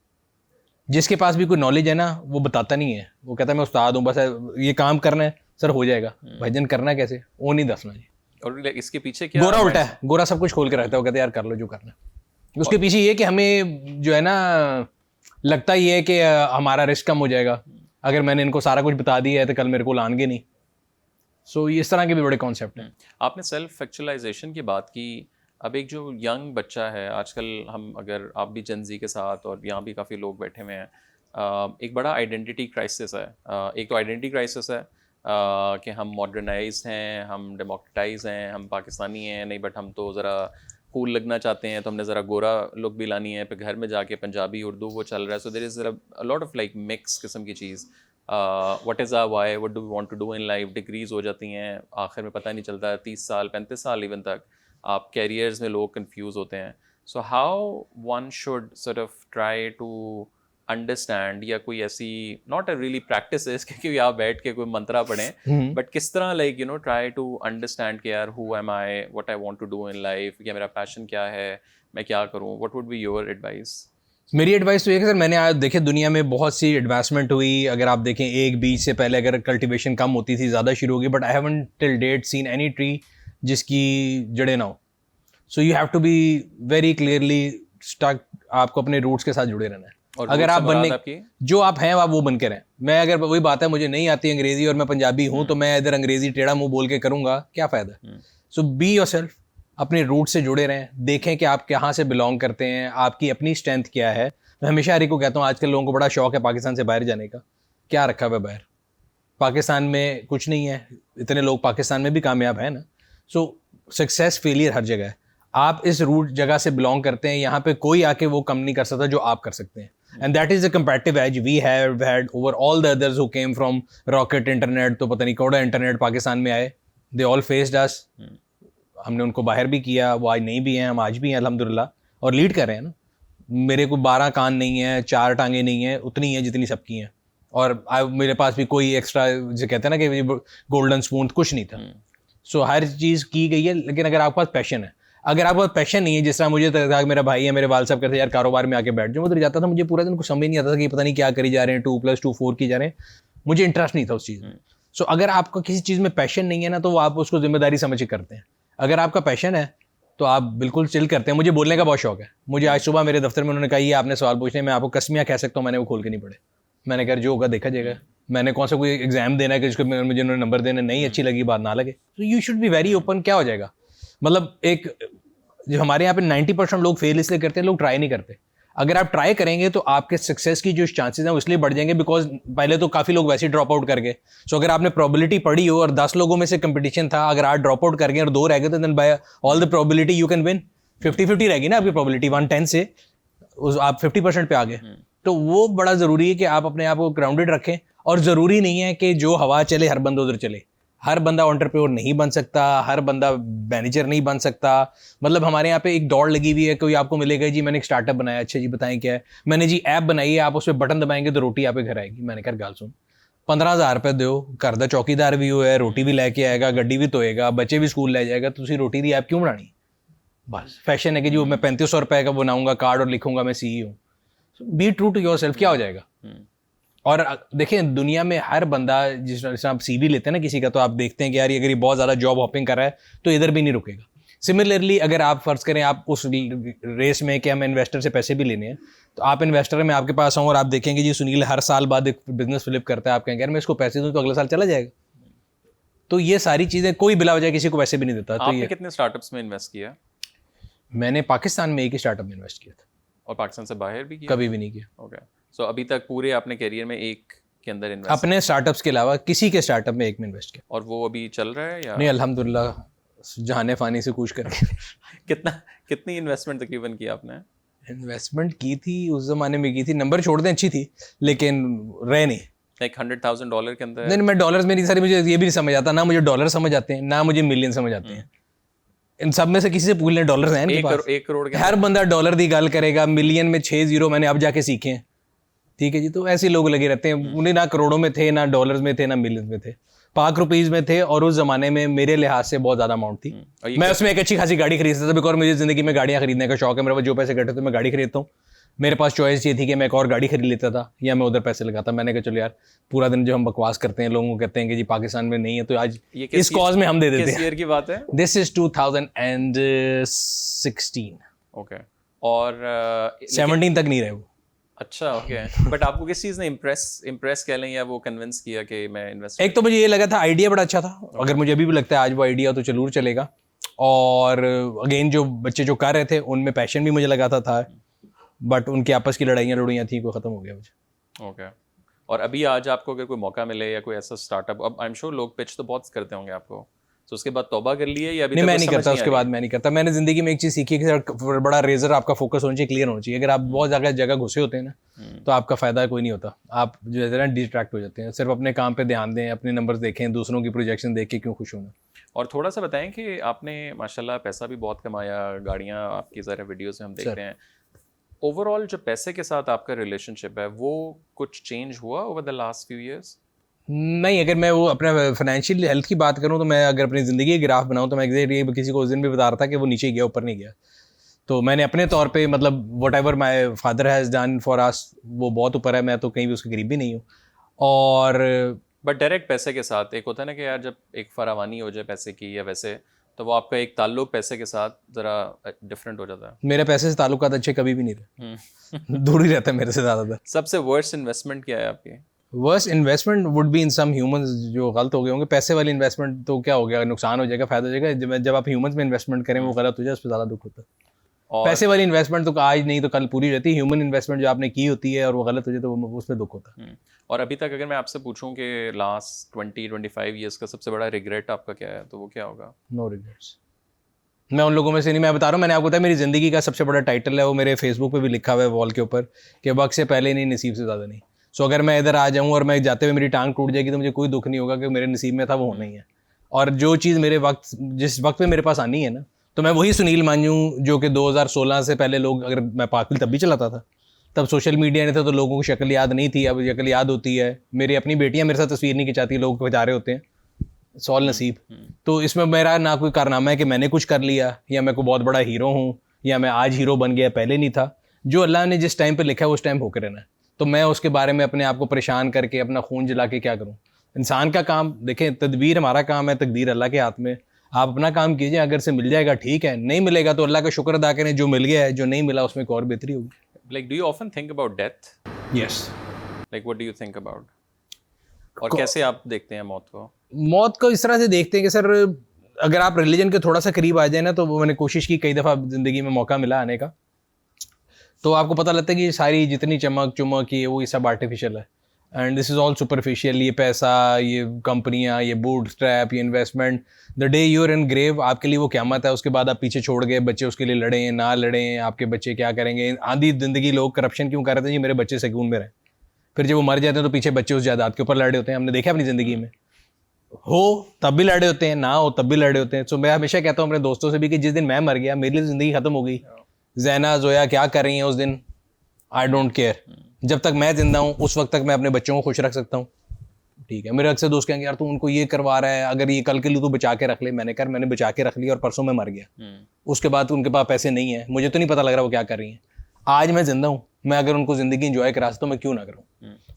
जिसके पास भी कोई नॉलेज है ना वो बताता नहीं है, वो कहता है मैं उस्ताद हूँ, बस ये काम करना है सर हो जाएगा। भजन करना कैसे वो नहीं दसना जी। और इसके पीछे क्या? गोरा उल्टा है, गोरा सब कुछ खोल के रखता है, वो कहता है यार कर लो जो करना है। उसके पीछे ये कि हमें जो है ना लगता ही है कि हमारा रिस्क कम हो जाएगा अगर मैंने इनको सारा कुछ बता दिया है तो कल मेरे को लाएंगे नहीं। सो इस तरह के भी बड़े कॉन्सेप्ट हैं। आपने सेल्फ एक्चुअलाइजेशन की बात की। अब एक जो यंग बच्चा है आजकल, हम अगर आप भी जेन ज़ी के साथ और यहाँ भी काफ़ी लोग बैठे हुए हैं, एक बड़ा आइडेंटिटी क्राइसिस है। एक तो आइडेंटिटी क्राइसिस है कि हम मॉडर्नाइज्ड हैं, हम डेमोक्रेटाइज हैं, हम पाकिस्तानी हैं नहीं, बट हम तो ज़रा कूल लगना चाहते हैं तो हमने ज़रा गोरा लुक भी लानी है। फिर घर में जाके पंजाबी उर्दू वो चल रहा है। So there is a lot of like mix किस्म की चीज़। What is our why, what do we want to do in life. Degrees हो जाती हैं, आखिर में पता नहीं चलता, 30 साल 35 साल इवन तक आप कैरियर्स में लोग कंफ्यूज होते हैं। So how one should sort of try to understand, या कोई ऐसी नॉट अ रियली प्रैक्टिस क्योंकि आप बैठ के कोई मंत्रा पढ़ें, बट किस तरह लाइक ट्राई टू अंडरस्टैंड कि यार who am I, what I want to do in life, या मेरा पैशन क्या है, मैं क्या करूं, what would be your advice? मेरी एडवाइस तो ये है कि सर मैंने आज देखे दुनिया में बहुत सी एडवांसमेंट हुई, अगर आप देखें एक बीज से पहले अगर कल्टीवेशन कम होती थी, ज़्यादा शुरू होगी, but I haven't till date seen any tree जिसकी जड़ें ना हो. So you have to be very clearly stuck, आपको अपने रूट्स के साथ जुड़े रहना है. और अगर आप बनने आपकी जो आप हैं आप वो बन के रहें. मैं अगर वही बात है, मुझे नहीं आती अंग्रेजी और मैं पंजाबी हूँ तो मैं इधर अंग्रेजी टेढ़ा मुंह बोल के करूँगा, क्या फ़ायदा. सो बी योरसेल्फ, अपने रूट से जुड़े रहें, देखें कि आप कहाँ से बिलोंग करते हैं, आपकी अपनी स्ट्रेंथ क्या है. मैं हमेशा हरी को कहता हूँ आजकल लोगों को बड़ा शौक है पाकिस्तान से बाहर जाने का. क्या रखा हुआ है बाहर? पाकिस्तान में कुछ नहीं है, इतने लोग पाकिस्तान में भी कामयाब हैं ना. सो सक्सेस फेलियर हर जगह है. आप इस रूट जगह से बिलोंग करते हैं, यहाँ पे कोई आके वो कम नहीं कर सकता जो आप कर सकते हैं. And that is the comparative edge we have had over all the others who came from Rocket Internet, तो पता नहीं कौन इंटरनेट पाकिस्तान में आए. They all faced us. हमने उनको बाहर भी किया, वो आज नहीं भी हैं, हम आज भी हैं अल्हम्दुलिल्लाह, और लीड कर रहे हैं ना. मेरे को 12 कान नहीं है, 4 टांगे नहीं है, उतनी है जितनी सबकी हैं. और मेरे पास भी कोई एक्स्ट्रा जो कहते हैं ना कि गोल्डन स्पून कुछ नहीं था. सो हर चीज़ की गई है, लेकिन अगर आपके पास पैशन है, अगर आपके पास पैशन नहीं है, जिस तरह मुझे था, मेरा भाई है, मेरे वाल साहब कहते यार कारोबार में आके बैठ जाओ, उधर जाता था, मुझे पूरा दिन कुछ समझ नहीं आता था कि पता नहीं क्या करी जा रहे हैं, 2+2 4 की जा रहे हैं. मुझे इंटरेस्ट नहीं था उस चीज़ में. सो अगर आपका किसी चीज़ में पैशन नहीं है ना, तो आप उसको जिम्मेदारी समझ के करते हैं. अगर आपका पैशन है तो आप बिल्कुल चिल करते हैं. मुझे बोलने का बहुत शौक है. मुझे आज सुबह मेरे दफ्तर में उन्होंने कहा ये आपने सवाल पूछने, मैं आपको कसमियाँ कह सकता हूँ, मैंने वो खोल के नहीं पढ़े. मैंने कहा जो होगा देखा जाएगा. मैंने कौन सा कोई एग्जाम देना है कि जिसको मुझे उन्होंने नंबर देने, नहीं अच्छी लगी बात ना लगे. तो you should be very open. क्या हो जाएगा, मतलब एक जो हमारे यहाँ पे 90% लोग फेल इसलिए करते हैं, लोग ट्राई नहीं करते. अगर आप ट्राई करेंगे तो आपके सक्सेस की जो चांसेस हैं वो इसलिए बढ़ जाएंगे, बिकॉज पहले तो काफ़ी लोग वैसे ही ड्रॉप आउट कर गए. सो अगर आपने प्रोबेबिलिटी पढ़ी हो और 10 लोगों में से कंपटीशन था, अगर आप ड्रॉप आउट कर गए और 2 रह गए, तो then by all the probability you can win. 50-50 रहेगी ना आपकी प्रोबेबिलिटी, 110 से आप 50% पे आ गए. तो वो बड़ा ज़रूरी है कि आप अपने आप को ग्राउंडेड रखें. और ज़रूरी नहीं है कि जो हवा चले हर बंदा उधर चले. हर बंदा एंटरप्रेन्योर नहीं बन सकता, हर बंदा मैनेजर नहीं बन सकता. मतलब हमारे यहाँ पे एक दौड़ लगी हुई है, कोई आपको मिलेगा जी मैंने एक स्टार्टअप बनाया, अच्छा जी बताएं क्या है. मैंने जी ऐप बनाई है, आप उस पर बटन दबाएंगे तो रोटी आपके घर आएगी. मैंने कहा गाल सुन, 15,000 रुपये दो, घर का चौकीदार भी हो है, रोटी भी लेके आएगा, गड्डी भी धोएगा, बच्चे भी स्कूल ले जाएगा, तो रोटी दी ऐप क्यों बनानी. बस फैशन है कि जी मैं 3500 रुपये का बनाऊंगा कार्ड और लिखूंगा मैं CEO हूँ. Be true to yourself. क्या हो जाएगा. और देखें दुनिया में हर बंदा, जिस आप CV लेते हैं ना किसी का, तो आप देखते हैं कि यार अगर ये बहुत ज़्यादा जॉब हॉपिंग कर रहा है तो इधर भी नहीं रुकेगा. सिमिलरली अगर आप फर्ज करें आप उस रेस में कि हमें इन्वेस्टर से पैसे भी लेने हैं, तो आप इन्वेस्टर में आपके पास आऊँ और आप देखेंगे जी सुनील हर साल बाद एक बिजनेस फ्लिप करता है, आप कहेंगे यार मैं इसको पैसे दूँ तो अगले साल चला जाएगा. तो ये सारी चीज़ें, कोई बिला वजह किसी को पैसे भी नहीं देता. तो आपने ये कितने स्टार्टअप्स में इन्वेस्ट किया मैंने पाकिस्तान में एक ही स्टार्टअप में इन्वेस्ट किया था, और पाकिस्तान से बाहर भी किया? कभी भी नहीं किया. ओके. सो अभी तक पूरे आपने करियर में एक के अंदर इन्वेस्ट, अपने स्टार्टअप्स के अलावा किसी के स्टार्टअप में एक में इन्वेस्ट किया. और वो अभी चल रहा है या नहीं अल्हम्दुलिल्लाह जहाने फानी से कूच करके. कितनी इन्वेस्टमेंट तकरीबन की आपने? इन्वेस्टमेंट की थी उस जमाने में, की थी, नंबर छोड़ दें अच्छी थी लेकिन रहे नहीं. लाइक $100,000 के अंदर? नहीं मैं डॉलर्स में नहीं, सारी मुझे ये भी नहीं समझ आता, ना मुझे डॉलर समझ आते हैं ना मुझे मिलियन समझ आते हैं. इन सब में से किसी से पूछ लें, डॉलर्स हैं इनके पास. 1 करोड़ के हर बंदा डॉलर दी गल करेगा, मिलियन में 6 जीरो मैंने अब जाके सीखे हैं. ठीक है जी. तो ऐसे लोग लगे रहते हैं, उन्हें ना करोड़ों में थे, ना डॉलर्स में थे, ना मिलियन में थे, पाक रुपीज में थे. और उस जमाने में मेरे लिहाज से बहुत ज्यादा अमाउंट थी. मैं उसमें एक अच्छी खासी गाड़ी खरीदता था, बिकॉज मुझे जिंदगी में गाड़ियां खरीदने का शौक है. मेरे पास जो पैसे कटे तो मैं गाड़ी खरीदता हूँ. मेरे पास चॉइस ये थी कि मैं एक और गाड़ी खरीद लेता था या मैं उधर पैसे लगाता. मैंने कहा चलो यार पूरा दिन जो हम बकवास करते हैं, लोगों को कहते हैं कि जी पाकिस्तान में नहीं है, तो आज इस कॉज में हम दे देते हैं. किस ईयर की बात है? This is 2016. ओके. और 17 तक नहीं रहे वो. अच्छा. ओके. बट आपको किस चीज़ ने इम्प्रेस कह लें या वो कन्विंस किया कि मैं इन्वेस्ट? एक तो मुझे ये लगा था आइडिया बड़ा अच्छा था. अगर मुझे अभी भी लगता है आज वो आइडिया तो जरूर चलेगा. और अगेन जो बच्चे जो कर रहे थे उनमें पैशन भी मुझे लगा था. बट उनकी आपस की लड़ाइयाँ थी, वो खत्म हो गया मुझे. ओके. और अभी आज आपको अगर कोई मौका मिले या कोई ऐसा स्टार्टअप, अब आई एम श्योर लोग पिच तो बहुत करते होंगे आपको, तो उसके बाद तौबा कर लिए या अभी नहीं तक मैं कुछ नहीं समझ करता. उसके आई? बाद मैं नहीं करता. मैंने जिंदगी में एक चीज़ सीखी है कि बड़ा रेजर आपका फोकस होना चाहिए, क्लियर होना चाहिए. अगर आप बहुत ज़्यादा जगह घुसे होते हैं ना तो आपका फायदा कोई नहीं होता. आप जो है ना डिस्ट्रैक्ट हो जाते हैं. सिर्फ अपने काम पे ध्यान दें, अपने नंबर्स देखें, दूसरों की प्रोजेक्शन देख के क्यों खुश होना. और थोड़ा सा बताएं कि आपने माशाल्लाह पैसा भी बहुत कमाया, गाड़ियाँ आपकी ज़रा वीडियोस में हम देखते हैं. ओवरऑल जो पैसे के साथ आपका रिलेशनशिप है वो कुछ चेंज हुआ over the last few years? नहीं, अगर मैं वो अपने फाइनेंशियल हेल्थ की बात करूं तो मैं अगर अपनी ज़िंदगी की ग्राफ बनाऊं तो मैं एग्जैक्ट ये किसी को उस दिन भी बता रहा था कि वो नीचे गया ऊपर नहीं गया. तो मैंने अपने तौर पे मतलब what ever my father has done for us वो बहुत ऊपर है, मैं तो कहीं भी उसके करीब भी नहीं हूँ। और बट डायरेक्ट पैसे के साथ एक होता है ना कि यार जब एक फरावानी हो जाए पैसे की या वैसे, तो वो आपका एक ताल्लुक पैसे के साथ ज़रा डिफरेंट हो जाता है। मेरे पैसे से ताल्लुकात अच्छे कभी भी नहीं रहे, दूर ही रहता है मेरे से ज़्यादातर। सबसे वर्स्ट इन्वेस्टमेंट क्या है आपकी? Worst investment would be in some humans जो गलत हो गए होंगे। पैसे वाली इन्वेस्टमेंट तो क्या हो गया, नुकसान हो जाएगा, फायदा हो जाएगा। जब आप ह्यूमंस में इन्वेस्टमेंट करें वो गलत हो जाए, उस पर ज़्यादा दुख होता है। और पैसे वाली इन्वेस्टमेंट तो आज नहीं तो कल पूरी रहती है, ह्यूमन इन्वेस्टमेंट जो आपने की होती है और वो गलत हो जाए तो उस पर दुख होता है। और अभी तक अगर मैं आपसे पूछूं कि लास्ट 20-25 ईयर्स का सबसे बड़ा रिग्रेट आपका क्या है, तो वो क्या होगा? No regrets. मैं उन लोगों में से नहीं, मैं बता रहा हूँ, मैंने आपको बताया मेरी ज़िंदगी का सबसे बड़ा टाइटल है वो मेरे फेसबुक पे भी लिखा हुआ है वॉल के ऊपर कि वक्त से पहले नहीं, नसीब से ज़्यादा नहीं। सो अगर मैं इधर आ जाऊँ और मैं जाते हुए मेरी टांग टूट जाएगी तो मुझे कोई दुख नहीं होगा कि मेरे नसीब में था वो होना ही है। और जो चीज़ मेरे वक्त जिस वक्त पे मेरे पास आनी है ना, तो मैं वही सुनील मांझू जो कि 2016 से पहले लोग, अगर मैं पार्क तब भी चलाता था, तब सोशल मीडिया नहीं था तो लोगों को शक्ल याद नहीं थी, अब शक्ल याद होती है। मेरी अपनी बेटियां मेरे साथ तस्वीर नहीं खिंचाती, लोग खिंचा रहे होते हैं, सॉल नसीब। तो इसमें मेरा ना कोई कारनामा है कि मैंने कुछ कर लिया या मैं कोई बहुत बड़ा हीरो हूँ या मैं आज हीरो बन गया, पहले नहीं था। जो अल्लाह ने जिस टाइम पे लिखा है उस टाइम होकर रहना है। तो मैं उसके बारे में अपने आप को परेशान करके अपना खून जला के क्या करूँ? इंसान का काम देखें, तदबीर हमारा काम है, तकदीर अल्लाह के हाथ में। आप अपना काम कीजिए, अगर से मिल जाएगा ठीक है, नहीं मिलेगा तो अल्लाह का शुक्र अदा करें, जो मिल गया है, जो नहीं मिला उसमें एक और बेहतरी होगी। Like do you often think about death? Yes. Like what do you think about? और कैसे आप देखते हैं मौत को? मौत को इस तरह से देखते हैं कि सर अगर आप रिलीजन के थोड़ा सा करीब आ जाए ना, तो वो मैंने कोशिश की कई दफ़ा ज़िंदगी में मौका मिला आने का, तो आपको पता लगता है कि सारी जितनी चमक चुमक ये वो सब आर्टिफिशियल है and this is all superficial. ये पैसा, ये कंपनियां, ये बूट स्ट्रैप, ये investment, the day you're in grave आपके लिए वो क़यामत है। उसके बाद आप पीछे छोड़ गए बच्चे, उसके लिए लड़ें ना लड़ें, आपके बच्चे क्या करेंगे? आधी ज़िंदगी लोग करप्शन क्यों कर रहे थे जी, मेरे बच्चे सुकून में रहें। फिर जब वो मर जाते हैं तो पीछे बच्चे उस जायदाद के ऊपर लड़े होते हैं। हमने देखा अपनी ज़िंदगी में, हो तब भी लड़े होते हैं, ना हो तब भी लड़े होते हैं। तो मैं हमेशा कहता हूँ अपने दोस्तों से भी कि जिस दिन मैं मर गया मेरी लिए ज़िंदगी ख़त्म हो गई। जैना जोया क्या कर रही हैं उस दिन, आई डोंट केयर। जब तक मैं जिंदा हूँ उस वक्त तक मैं अपने बच्चों को खुश रख सकता हूँ, ठीक है। मेरे अक्सर दोस्त कहेंगे यार तू उनको ये करवा रहा है, अगर ये कल के लिए तू बचा के रख ले। मैंने कहा मैंने बचा के रख लिया और परसों मैं मर गया, उसके बाद उनके पास पैसे नहीं है, मुझे तो नहीं पता लग रहा वो क्या कर रही हैं। आज मैं जिंदा हूँ, मैं अगर उनको ज़िंदगी इंजॉय करा सकता हूँ मैं क्यों ना करूँ।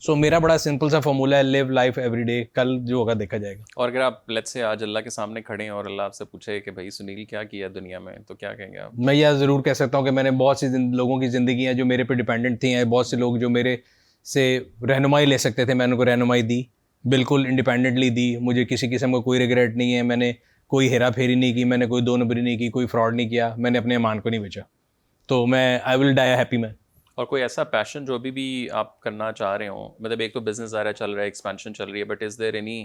सो मेरा बड़ा सिंपल सा फॉर्मूला है, लिव लाइफ एवरी डे, कल जो होगा देखा जाएगा। और अगर आप लेट्स से आज अल्लाह के सामने खड़े हैं और अल्लाह आपसे पूछे कि भाई सुनील क्या किया दुनिया में, तो क्या कहेंगे आप? मैं यह ज़रूर कह सकता हूँ कि मैंने बहुत सी लोगों की ज़िंदगी है जो मेरे पे डिपेंडेंट थी हैं, बहुत से लोग जो मेरे से रहनुमाई ले सकते थे, मैंने उनको रहनुमाई दी, बिल्कुल इंडिपेंडेंटली दी। मुझे किसी किस्म का कोई रिग्रेट नहीं है, मैंने कोई हेरा फेरी नहीं की, मैंने कोई दो नंबरी नहीं की, कोई फ्रॉड नहीं किया, मैंने अपने ईमान को नहीं बेचा। तो मैं I will die happy man. और कोई ऐसा पैशन जो अभी भी आप करना चाह रहे हो, मतलब एक तो बिजनेस ज़ाहिर चल रहा है, एक्सपेंशन चल रही है, बट इज़ देयर एनी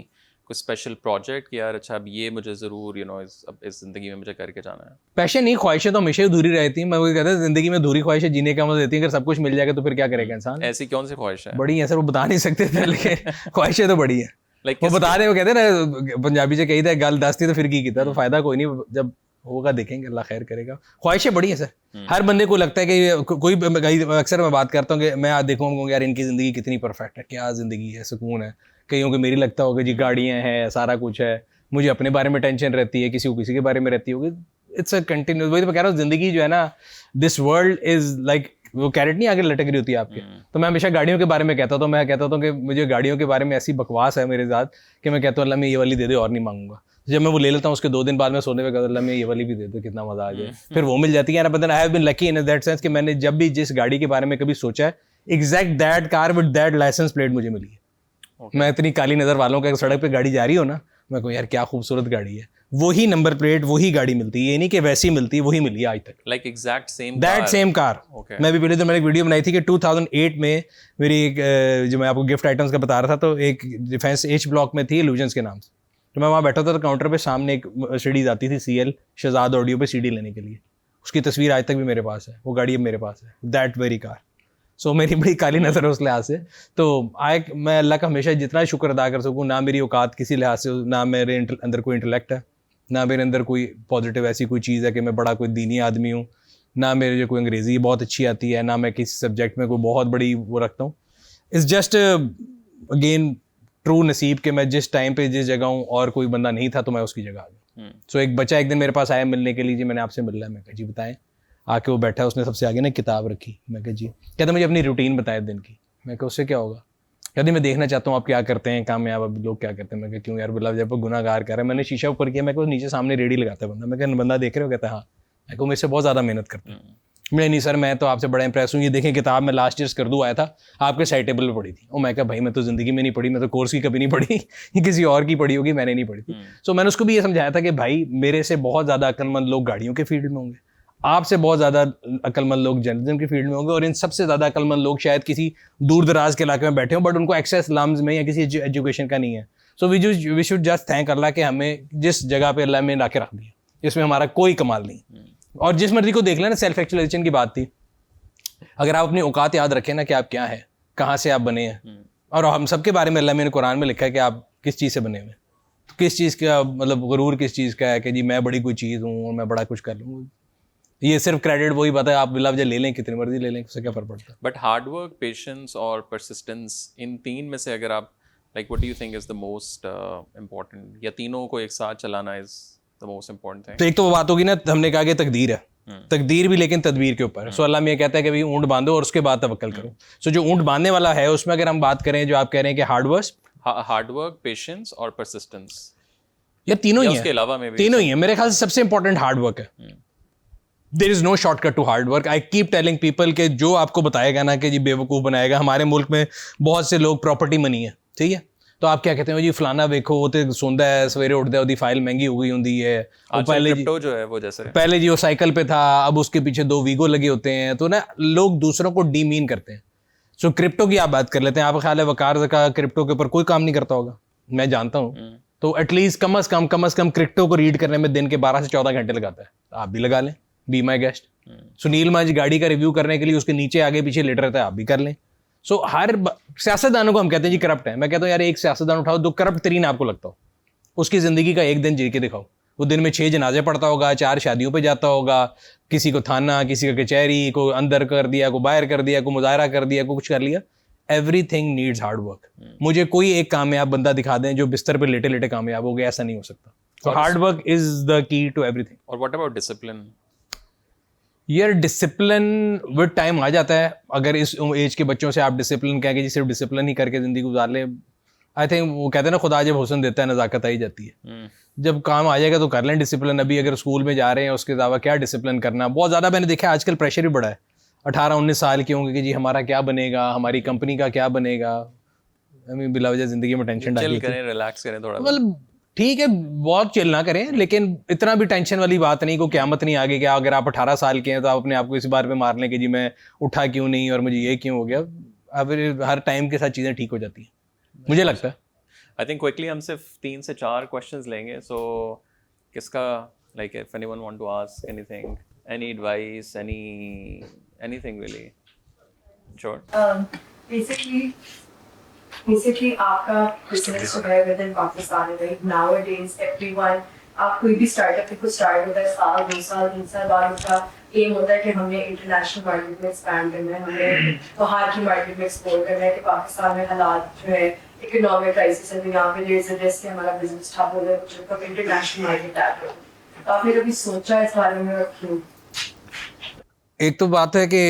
कोई स्पेशल प्रोजेक्ट यार अच्छा अब ये मुझे ज़रूर इस ज़िंदगी में मुझे करके जाना है? पैशन नहीं, ख्वाहिशें तो हमेशा ही अधूरी रहती हैं। मैं वही कहता हूँ ज़िंदगी में अधूरी ख्वाहिशें जीने का मजा देती हैं। अगर सब कुछ मिल जाएगा तो फिर क्या करेगा इंसान? ऐसी कौन सी ख्वाहिश है? बड़ी है सर, वो बता नहीं सकते थे लेकिन ख्वाहिशें तो बड़ी है। लाइक वो बता रहे, वो कहते हैं ना पंजाबी से कही था गल दस थी तो फिर की था, तो फायदा कोई नहीं, जब होगा देखेंगे, अल्लाह खैर करेगा। ख्वाहिशें बड़ी हैं सर, हर बंदे को लगता है कि कोई, अक्सर मैं बात करता हूँ कि मैं आज देखूँगा यार इनकी ज़िंदगी कितनी परफेक्ट है, क्या ज़िंदगी है, सुकून है। कईयों को मेरी लगता होगा जी गाड़ियाँ हैं, सारा कुछ है, मुझे अपने बारे में टेंशन रहती है, किसी को किसी के बारे में रहती होगी। इट्स अ कंटिन्यूस, वही तो मैं कह रहा हूँ, ज़िंदगी जो है ना, दिस वर्ल्ड इज़ लाइक, वो कैरेट नहीं आगे लटक रही होती है आपके। तो मैं हमेशा गाड़ियों के बारे में कहता था, मैं कहता था कि मुझे गाड़ियों के बारे में ऐसी बकवास है मेरे साथ कि मैं कहता हूँ अल्लाह मैं ये वाली दे दे और नहीं मांगूंगा। जब मैं वो ले लेता हूँ उसके 2 दिन बाद मैं सोने पे कहता अल्लाह मैं ये वाली भी दे दो, कितना मजा आ जाए। फिर वो मिल जाती है ना। But I have been lucky in that sense कि मैंने जब भी जिस गाड़ी के बारे में कभी सोचा है, exact that car with that licence plate मुझे मिली है। मैं इतनी काली नज़र वालों का सड़क पे गाड़ी जा रही हो ना, मैं कहूँ यार क्या खूबसूरत गाड़ी है, वही नंबर प्लेट वही गाड़ी मिलती है, ये नहीं कि वैसी मिलती है, वही मिली है आज तक, like exact same that same car. मैं भी पहले तो मैंने एक वीडियो बनाई थी कि 2008 में मेरी एक जो मैं आपको गिफ्ट आइटम्स का बता रहा था, तो एक डिफेंस एच ब्लॉक में थी इल्यूजन्स के नाम से। तो मैं वहाँ बैठा था तो काउंटर पे सामने एक सीडीज आती थी CL शहजाद ऑडियो पे CD लेने के लिए, उसकी तस्वीर आज तक भी मेरे पास है, वो गाड़ी अब मेरे पास है, दैट वेरी कार। सो मेरी बड़ी काली नज़र है उस लिहाज से। तो मैं अल्लाह का हमेशा जितना शुक्र अदा कर सकूँ, ना मेरी औकात किसी लिहाज से, ना मेरे अंदर कोई इंटेलेक्ट है, ना मेरे अंदर कोई पॉजिटिव ऐसी कोई चीज़ है कि मैं बड़ा कोई दीनी आदमी हूँ, ना मेरे जो कोई अंग्रेज़ी बहुत अच्छी आती है, ना मैं किसी सब्जेक्ट में कोई बहुत बड़ी वो रखता हूँ। इट्स जस्ट अगेन ट्रू नसीब कि मैं जिस टाइम पे जिस जगह हूँ और कोई बंदा नहीं था तो मैं उसकी जगह आ गया। सो एक बच्चा एक दिन मेरे पास आया मिलने के लिए, जी मैंने आपसे मिलना है। मैं कहा जी बताएं। आके वो बैठा, उसने सबसे आगे ना किताब रखी। मैं कहा जी। कहता मुझे अपनी रूटीन बताए दिन की। मैं कहा उससे क्या होगा? कहती मैं देखना चाहता हूँ आप क्या करते हैं, कामयाब अब लोग क्या करते हैं। मैं कहा क्यों यार, बिलाव जब गुनाहगार कर रहा है। मैंने शीशा ऊपर किया, मैं को नीचे सामने रेडी लगाता है बंदा। मैं कहा बंदा देख रहे हो? कहता है हाँ। मैं को मेरे से बहुत ज़्यादा मेहनत करता है। मैं नहीं सर, मैं तो आपसे बड़ा इंप्रेस हूँ, ये देखें किताब मैं लास्ट ईयर स्कर्दू आया था, आपके साइड टेबल पर पढ़ी थी। और मैं कहा भाई मैं तो ज़िंदगी में नहीं पढ़ी, मैं तो कोर्स की कभी नहीं पढ़ी, ये किसी और की पढ़ी होगी, मैंने नहीं पढ़ी थी। सो मैंने उसको भी ये समझाया था कि भाई मेरे से बहुत ज़्यादा अक्लमंद लोग गाड़ियों के फील्ड में होंगे, आपसे बहुत ज़्यादा अक्लमंद लोग जर्नलिज्म की फील्ड में होंगे, और इन सबसे ज़्यादा अक्लमंद लोग शायद किसी दूर दराज के इलाके में बैठे हों, बट उनको एक्सेस लम्स में या किसी एजुकेशन का नहीं है। So we should just thank Allah कि हमें जिस जगह पे अल्लाह में ला के रख दिया, इसमें हमारा कोई कमाल नहीं। और जिस मर्जी को देख लेना, सेल्फ एक्चुअलाइजेशन की बात थी। अगर आप अपनी औकात याद रखें ना कि आप क्या हैं, कहाँ से आप बने हैं, और हम सबके बारे में अल्लाह ने कुरान में लिखा है कि आप किस चीज़ से बने हुए हैं, तो किस चीज़ का मतलब गुरूर किस चीज़ का है कि जी मैं बड़ी कोई चीज़ हूँ और मैं बड़ा कुछ कर लूँ। ये सिर्फ क्रेडिट वही बात है, आप बिला वजह ले लें, कितनी मर्जी ले लें, उससे क्या फर्क पड़ता है। बट हार्ड वर्क, पेशेंस और परसिस्टेंस, इन तीन में से अगर आप like what do you think is the most important, या तीनों को एक साथ चलाना is the most important thing? तो एक तो वो बात होगी ना, हमने कहा कि तकदीर है, तकदीर भी लेकिन तदबीर के ऊपर है। सो अल्लाह में ये कहता है कि भाई ऊँट बांधो और उसके बाद तवक्कल करो। सो जो ऊँट बांधने वाला है उसमें अगर हम बात करें, जो आप कह रहे हैं कि हार्ड वर्क, पेशेंस और परसिस्टेंस, ये तीनों ही उसके अलावा में भी तीनों ही है मेरे ख्याल से। सबसे इंपॉर्टेंट हार्ड वर्क है। There is no shortcut to hard work. I keep telling people के जो आपको बताएगा ना कि जी बेवकूफ़ बनाएगा। हमारे मुल्क में बहुत से लोग प्रॉपर्टी मनी है, ठीक है, तो आप क्या कहते हैं जी फलाना देखो वो तो सोंदा है, सवेरे उठता है, उसकी फाइल महंगी हो गई होती है, वो पहले क्रिप्टो जो है वो जैसे पहले जी वो साइकिल पे था, अब उसके पीछे 2 वीगो लगे होते हैं, तो ना लोग दूसरों को डीमीन करते हैं। सो क्रिप्टो की आप बात कर लेते हैं, आपका ख्याल है वकार का क्रिप्टो के ऊपर कोई काम नहीं करता होगा, मैं जानता हूँ। तो एटलीस्ट कम अज कम क्रिप्टो को रीड करने में दिन के 12 से 14 घंटे लगाता है। आप भी लगा लें, बी माई गेस्ट। सुनील मंच गाड़ी का रिव्यू करने के लिए उसके नीचे आगे पीछे लेट रहता है, आप भी कर लें। सो हर सियासतदानों को हम कहते हैं जी करप्ट है। मैं कहता हूँ यार एक सियासतदान उठाओ जो करप्ट तरीन आपको लगता हो, उसकी ज़िंदगी का एक दिन जी के दिखाओ। वो दिन में 6 जनाजे पढ़ता होगा, 4 शादियों पे जाता होगा, किसी को थाना, किसी का कचहरी, को अंदर कर दिया, को बाहर कर दिया, को मुजाहरा कर दिया, को कुछ कर लिया। Everything needs hard work. मुझे कोई एक कामयाब बंदा दिखा दें जो बिस्तर पे लेटे लेटे कामयाब हो गया, ऐसा नहीं हो सकता। So hard work is the key to everything. और व्हाट अबाउट डिसिप्लिन? यार डिसिप्लिन विद टाइम आ जाता है। अगर इस एज के बच्चों से आप डिसिप्लिन कह के जी सिर्फ डिसिप्लिन ही करके ज़िंदगी गुजार ले, आई थिंक वो कहते हैं ना खुदा जब हुस्न देता है नज़ाकत आई जाती है। जब काम आ जाएगा तो कर लें डिसिप्लिन। अभी अगर स्कूल में जा रहे हैं उसके अलावा क्या डिसिप्लिन करना। बहुत ज़्यादा मैंने देखा है आजकल प्रेशर भी बड़ा है। 18-19 साल के होंगे कि जी हमारा क्या बनेगा, हमारी कंपनी का क्या बनेगा। बिला वजह ज़िंदगी में टेंशन चिल करें, रिलैक्स करें थोड़ा। मतलब ठीक है, बहुत चिल ना करें, लेकिन इतना भी टेंशन वाली बात नहीं, कोई क़यामत नहीं आगे। क्या अगर आप 18 साल के हैं तो आप अपने आप को इस बार पे मार लें कि जी मैं उठा क्यों नहीं और मुझे ये क्यों हो गया। अब हर टाइम के साथ चीज़ें ठीक हो जाती हैं, मुझे लगता है। आई थिंक क्विकली हम सिर्फ 3 से 4 क्वेश्चंस लेंगे। सो किसका like if anyone want to ask anything, any advice, anything really short. Basically, आपका business जो है within Pakistan है, like nowadays everyone, आप कोई भी startup को start होता है 1 साल 2 साल 3 साल बाद उसका aim होता है कि हमने international market में expand करना है, हमने बाहर की market में explore करना है। कि पाकिस्तान में हालात जो है economic crisis है, तो यहाँ पे there is a risk कि हमारा business ठप हो जाए, तो international market tap हो। तो आपने कभी सोचा इस बारे में? क्यों? एक तो बात है कि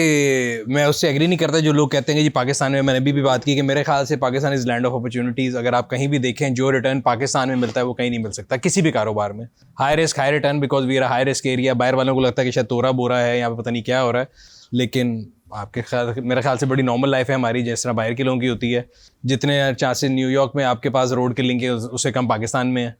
मैं उससे एग्री नहीं करता जो लोग कहते हैं कि जी पाकिस्तान में, मैंने भी बात की कि मेरे ख्याल से Pakistan is land of opportunities. अगर आप कहीं भी देखें जो रिटर्न पाकिस्तान में मिलता है वो कहीं नहीं मिल सकता किसी भी कारोबार में। High risk high return, because we are high risk area. बाहर वालों को लगता है कि शायद तोरा बोरा है, यहाँ पे पता नहीं क्या हो रहा है, लेकिन आपके ख्याल मेरे ख्याल से बड़ी नॉर्मल लाइफ है हमारी, जिस तरह बाहर के लोगों की होती है। जितने चांसेस न्यूयॉर्क में आपके पास रोड के लिंक है उससे कम पाकिस्तान में है।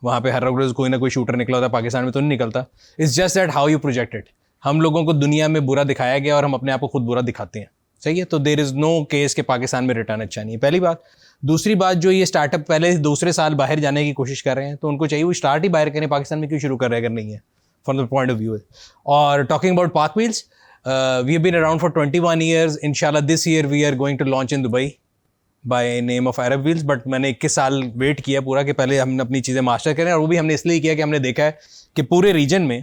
वहाँ पे हर रोज़ कोई ना कोई शूटर निकला होता है, पाकिस्तान में तो नहीं निकलता। It's just that how you project it. हम लोगों को दुनिया में बुरा दिखाया गया और हम अपने आप को खुद बुरा दिखाते हैं, सही है। तो देयर इज़ नो केस कि पाकिस्तान में रिटर्न अच्छा नहीं है, पहली बात। दूसरी बात, जो ये स्टार्टअप पहले दूसरे साल बाहर जाने की कोशिश कर रहे हैं तो उनको चाहिए वो स्टार्ट ही बाहर करें, पाकिस्तान में क्यों शुरू कर रहे हैं अगर नहीं है, from the point of view. और talking about Pak Wheels, we have been around for 21 years. इंशाल्लाह this year we are going to launch in Dubai by name of Arab Wheels. But मैंने 21 साल वेट किया पूरा कि पहले हम अपनी चीज़ें मास्टर करें, और वो भी हमने इसलिए किया कि हमने देखा है कि पूरे रीजन में,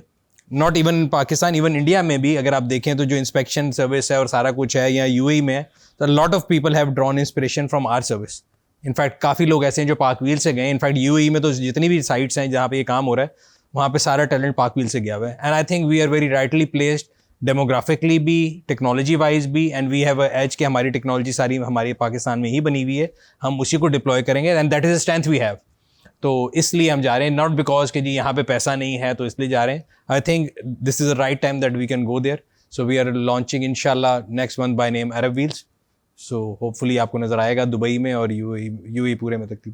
not even Pakistan, even India में भी अगर आप देखें तो जो इंस्पेक्शन सर्विस है और सारा कुछ है या यूएई में है, तो lot of people have drawn inspiration from our service. In fact काफ़ी लोग ऐसे हैं जो पार्क व्हील से गए। इनफैक्ट यूएई में तो जितनी भी साइट्स हैं जहाँ पे ये काम हो रहा है वहाँ पे सारा टैलेंट पार्क व्हील से गया हुआ है। And I think we are very rightly placed demographically भी, टेक्नोलॉजी वाइज भी, and we have a edge कि हमारी टेक्नोलॉजी सारी हमारे पाकिस्तान में ही बनी हुई है, हम उसी को डिप्लॉय करेंगे and that is a strength we have. तो इसलिए हम जा रहे हैं, नॉट बिकॉज कि जी यहाँ पे पैसा नहीं है तो इसलिए जा रहे हैं. I think this is the right time that we can go there. So we are launching इंशाल्लाह next month by name Arab Wheels. So hopefully आपको नज़र आएगा दुबई में और यूएई पूरे में तक.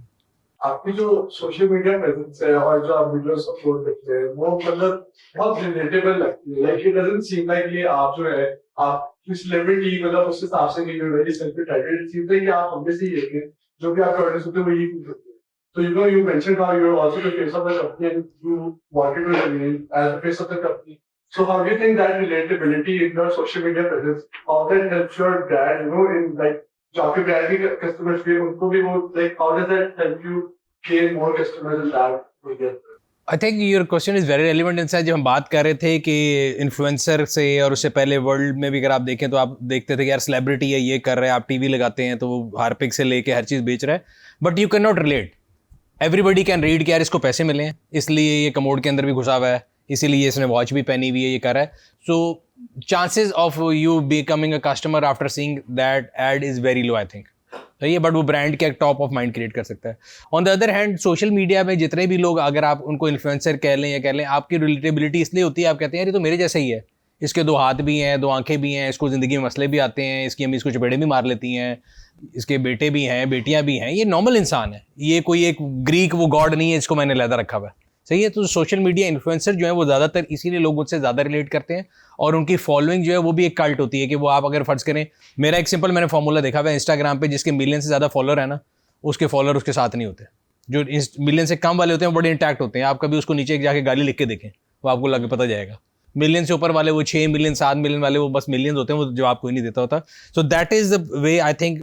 आपकी जो सोशल मीडिया प्रेजेंस है और जो आप वीडियोस अपलोड करते हैं वो मतलब बहुत रिलेटेबल लगती है. Like it doesn't seem like ये आप जो है आप सेलिब्रिटी मतलब उस हिसाब से नहीं, very celebrity. It seems like आप हमसे ही एक जो भी आपके ऑडियंस होते हैं वो यही फील करते हैं. So you mentioned how you're also the face of the company and you wanted to remain as the face of the company. So how do you think that relatability in your social media presence, how that helps your brand, in like जो आपके brand के customers भी उनको भी वो like how does that help you gain more customers in that media? I think your question is very relevant. Inside जब हम बात कर रहे थे कि इन्फ्लुएंसर से, और उससे पहले वर्ल्ड में भी अगर आप देखें तो आप देखते थे कि यार सेलिब्रिटी है, ये कर रहे हैं, आप टीवी लगाते हैं तो वो हार्पिक से लेके हर चीज़ बेच रहा है, but you can not relate. Everybody can read कि यार इसको पैसे मिले हैं इसलिए ये कमोड के अंदर भी घुसा हुआ है, इसीलिए इसने वॉच भी पहनी हुई है, ये कर रहा है. So chances of you becoming a customer after seeing that ad is very low I think. सही है, बट वो ब्रांड के टॉप ऑफ माइंड क्रिएट कर सकता है. On the other hand social media में जितने भी लोग, अगर आप उनको इन्फ्लुएंसर कह लें या कह लें, आपकी रिलेटेबिलिटी इसलिए होती है, आप कहते हैं यार ये तो मेरे जैसा ही है, इसके 2 हाथ भी हैं, 2 आंखें भी हैं, इसको ज़िंदगी में मसले भी आते हैं, इसकी अम्मी इसको चपेड़े भी मार लेती हैं, इसके बेटे भी हैं, बेटियां भी हैं, ये नॉर्मल इंसान है, ये कोई एक ग्रीक वो गॉड नहीं है जिसको मैंने लहदा रखा हुआ है. सही है. तो सोशल मीडिया इन्फ्लुएंसर जो है वो ज़्यादातर इसीलिए लोग उनसे ज़्यादा रिलेट करते हैं, और उनकी फॉलोइंग जो है वो भी एक कल्ट होती है कि वो आप अगर फ़र्ज़ करें, मेरा एक सिंपल मैंने फॉर्मूला देखा हुआ है इंस्टाग्राम पे, जिसके मिलियन से ज़्यादा फॉलोअर है ना, उसके फॉलोअर उसके साथ नहीं होते. जो मिलियन से कम वाले होते हैं वो बड़े इंटैक्ट होते हैं. आप कभी उसको नीचे जाके गाली लिख के देखें, वो आपको लगे पता जाएगा. मिलियन से ऊपर वाले वो 6 मिलियन 7 मिलियन वाले वो बस मिलियंस होते हैं, वो जवाब कोई नहीं देता होता. So that is the way I think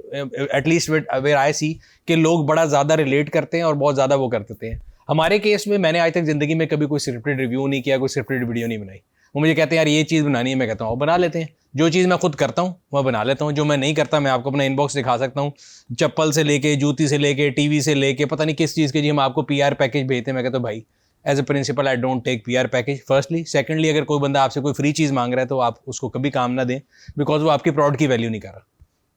at least where I see कि लोग बड़ा ज़्यादा रिलेट करते हैं और बहुत ज़्यादा वो कर देते हैं. हमारे केस में मैंने आज तक ज़िंदगी में कभी कोई स्क्रिप्टेड रिव्यू नहीं किया, कोई स्क्रिप्टेड वीडियो नहीं बनाई. वो मुझे कहते हैं यार ये चीज़ बनानी है, मैं कहता हूँ बना लेते हैं. जो चीज़ मैं खुद करता हूँ वह बना लेता हूँ, जो मैं नहीं करता मैं आपको अपना इनबॉक्स दिखा सकता हूँ. चप्पल से लेके, जूती से लेके, टीवी से लेके, पता नहीं किस चीज़ के जी हम आपको PR पैकेज भेजते हैं. मैं कहता हूँ भाई as a principle I don't take PR package firstly. Secondly अगर कोई बंदा आपसे कोई फ्री चीज़ मांग रहा है तो आप उसको कभी काम ना दें, बिकॉज वो आपकी प्रोडक्ट की वैल्यू नहीं कर रहा.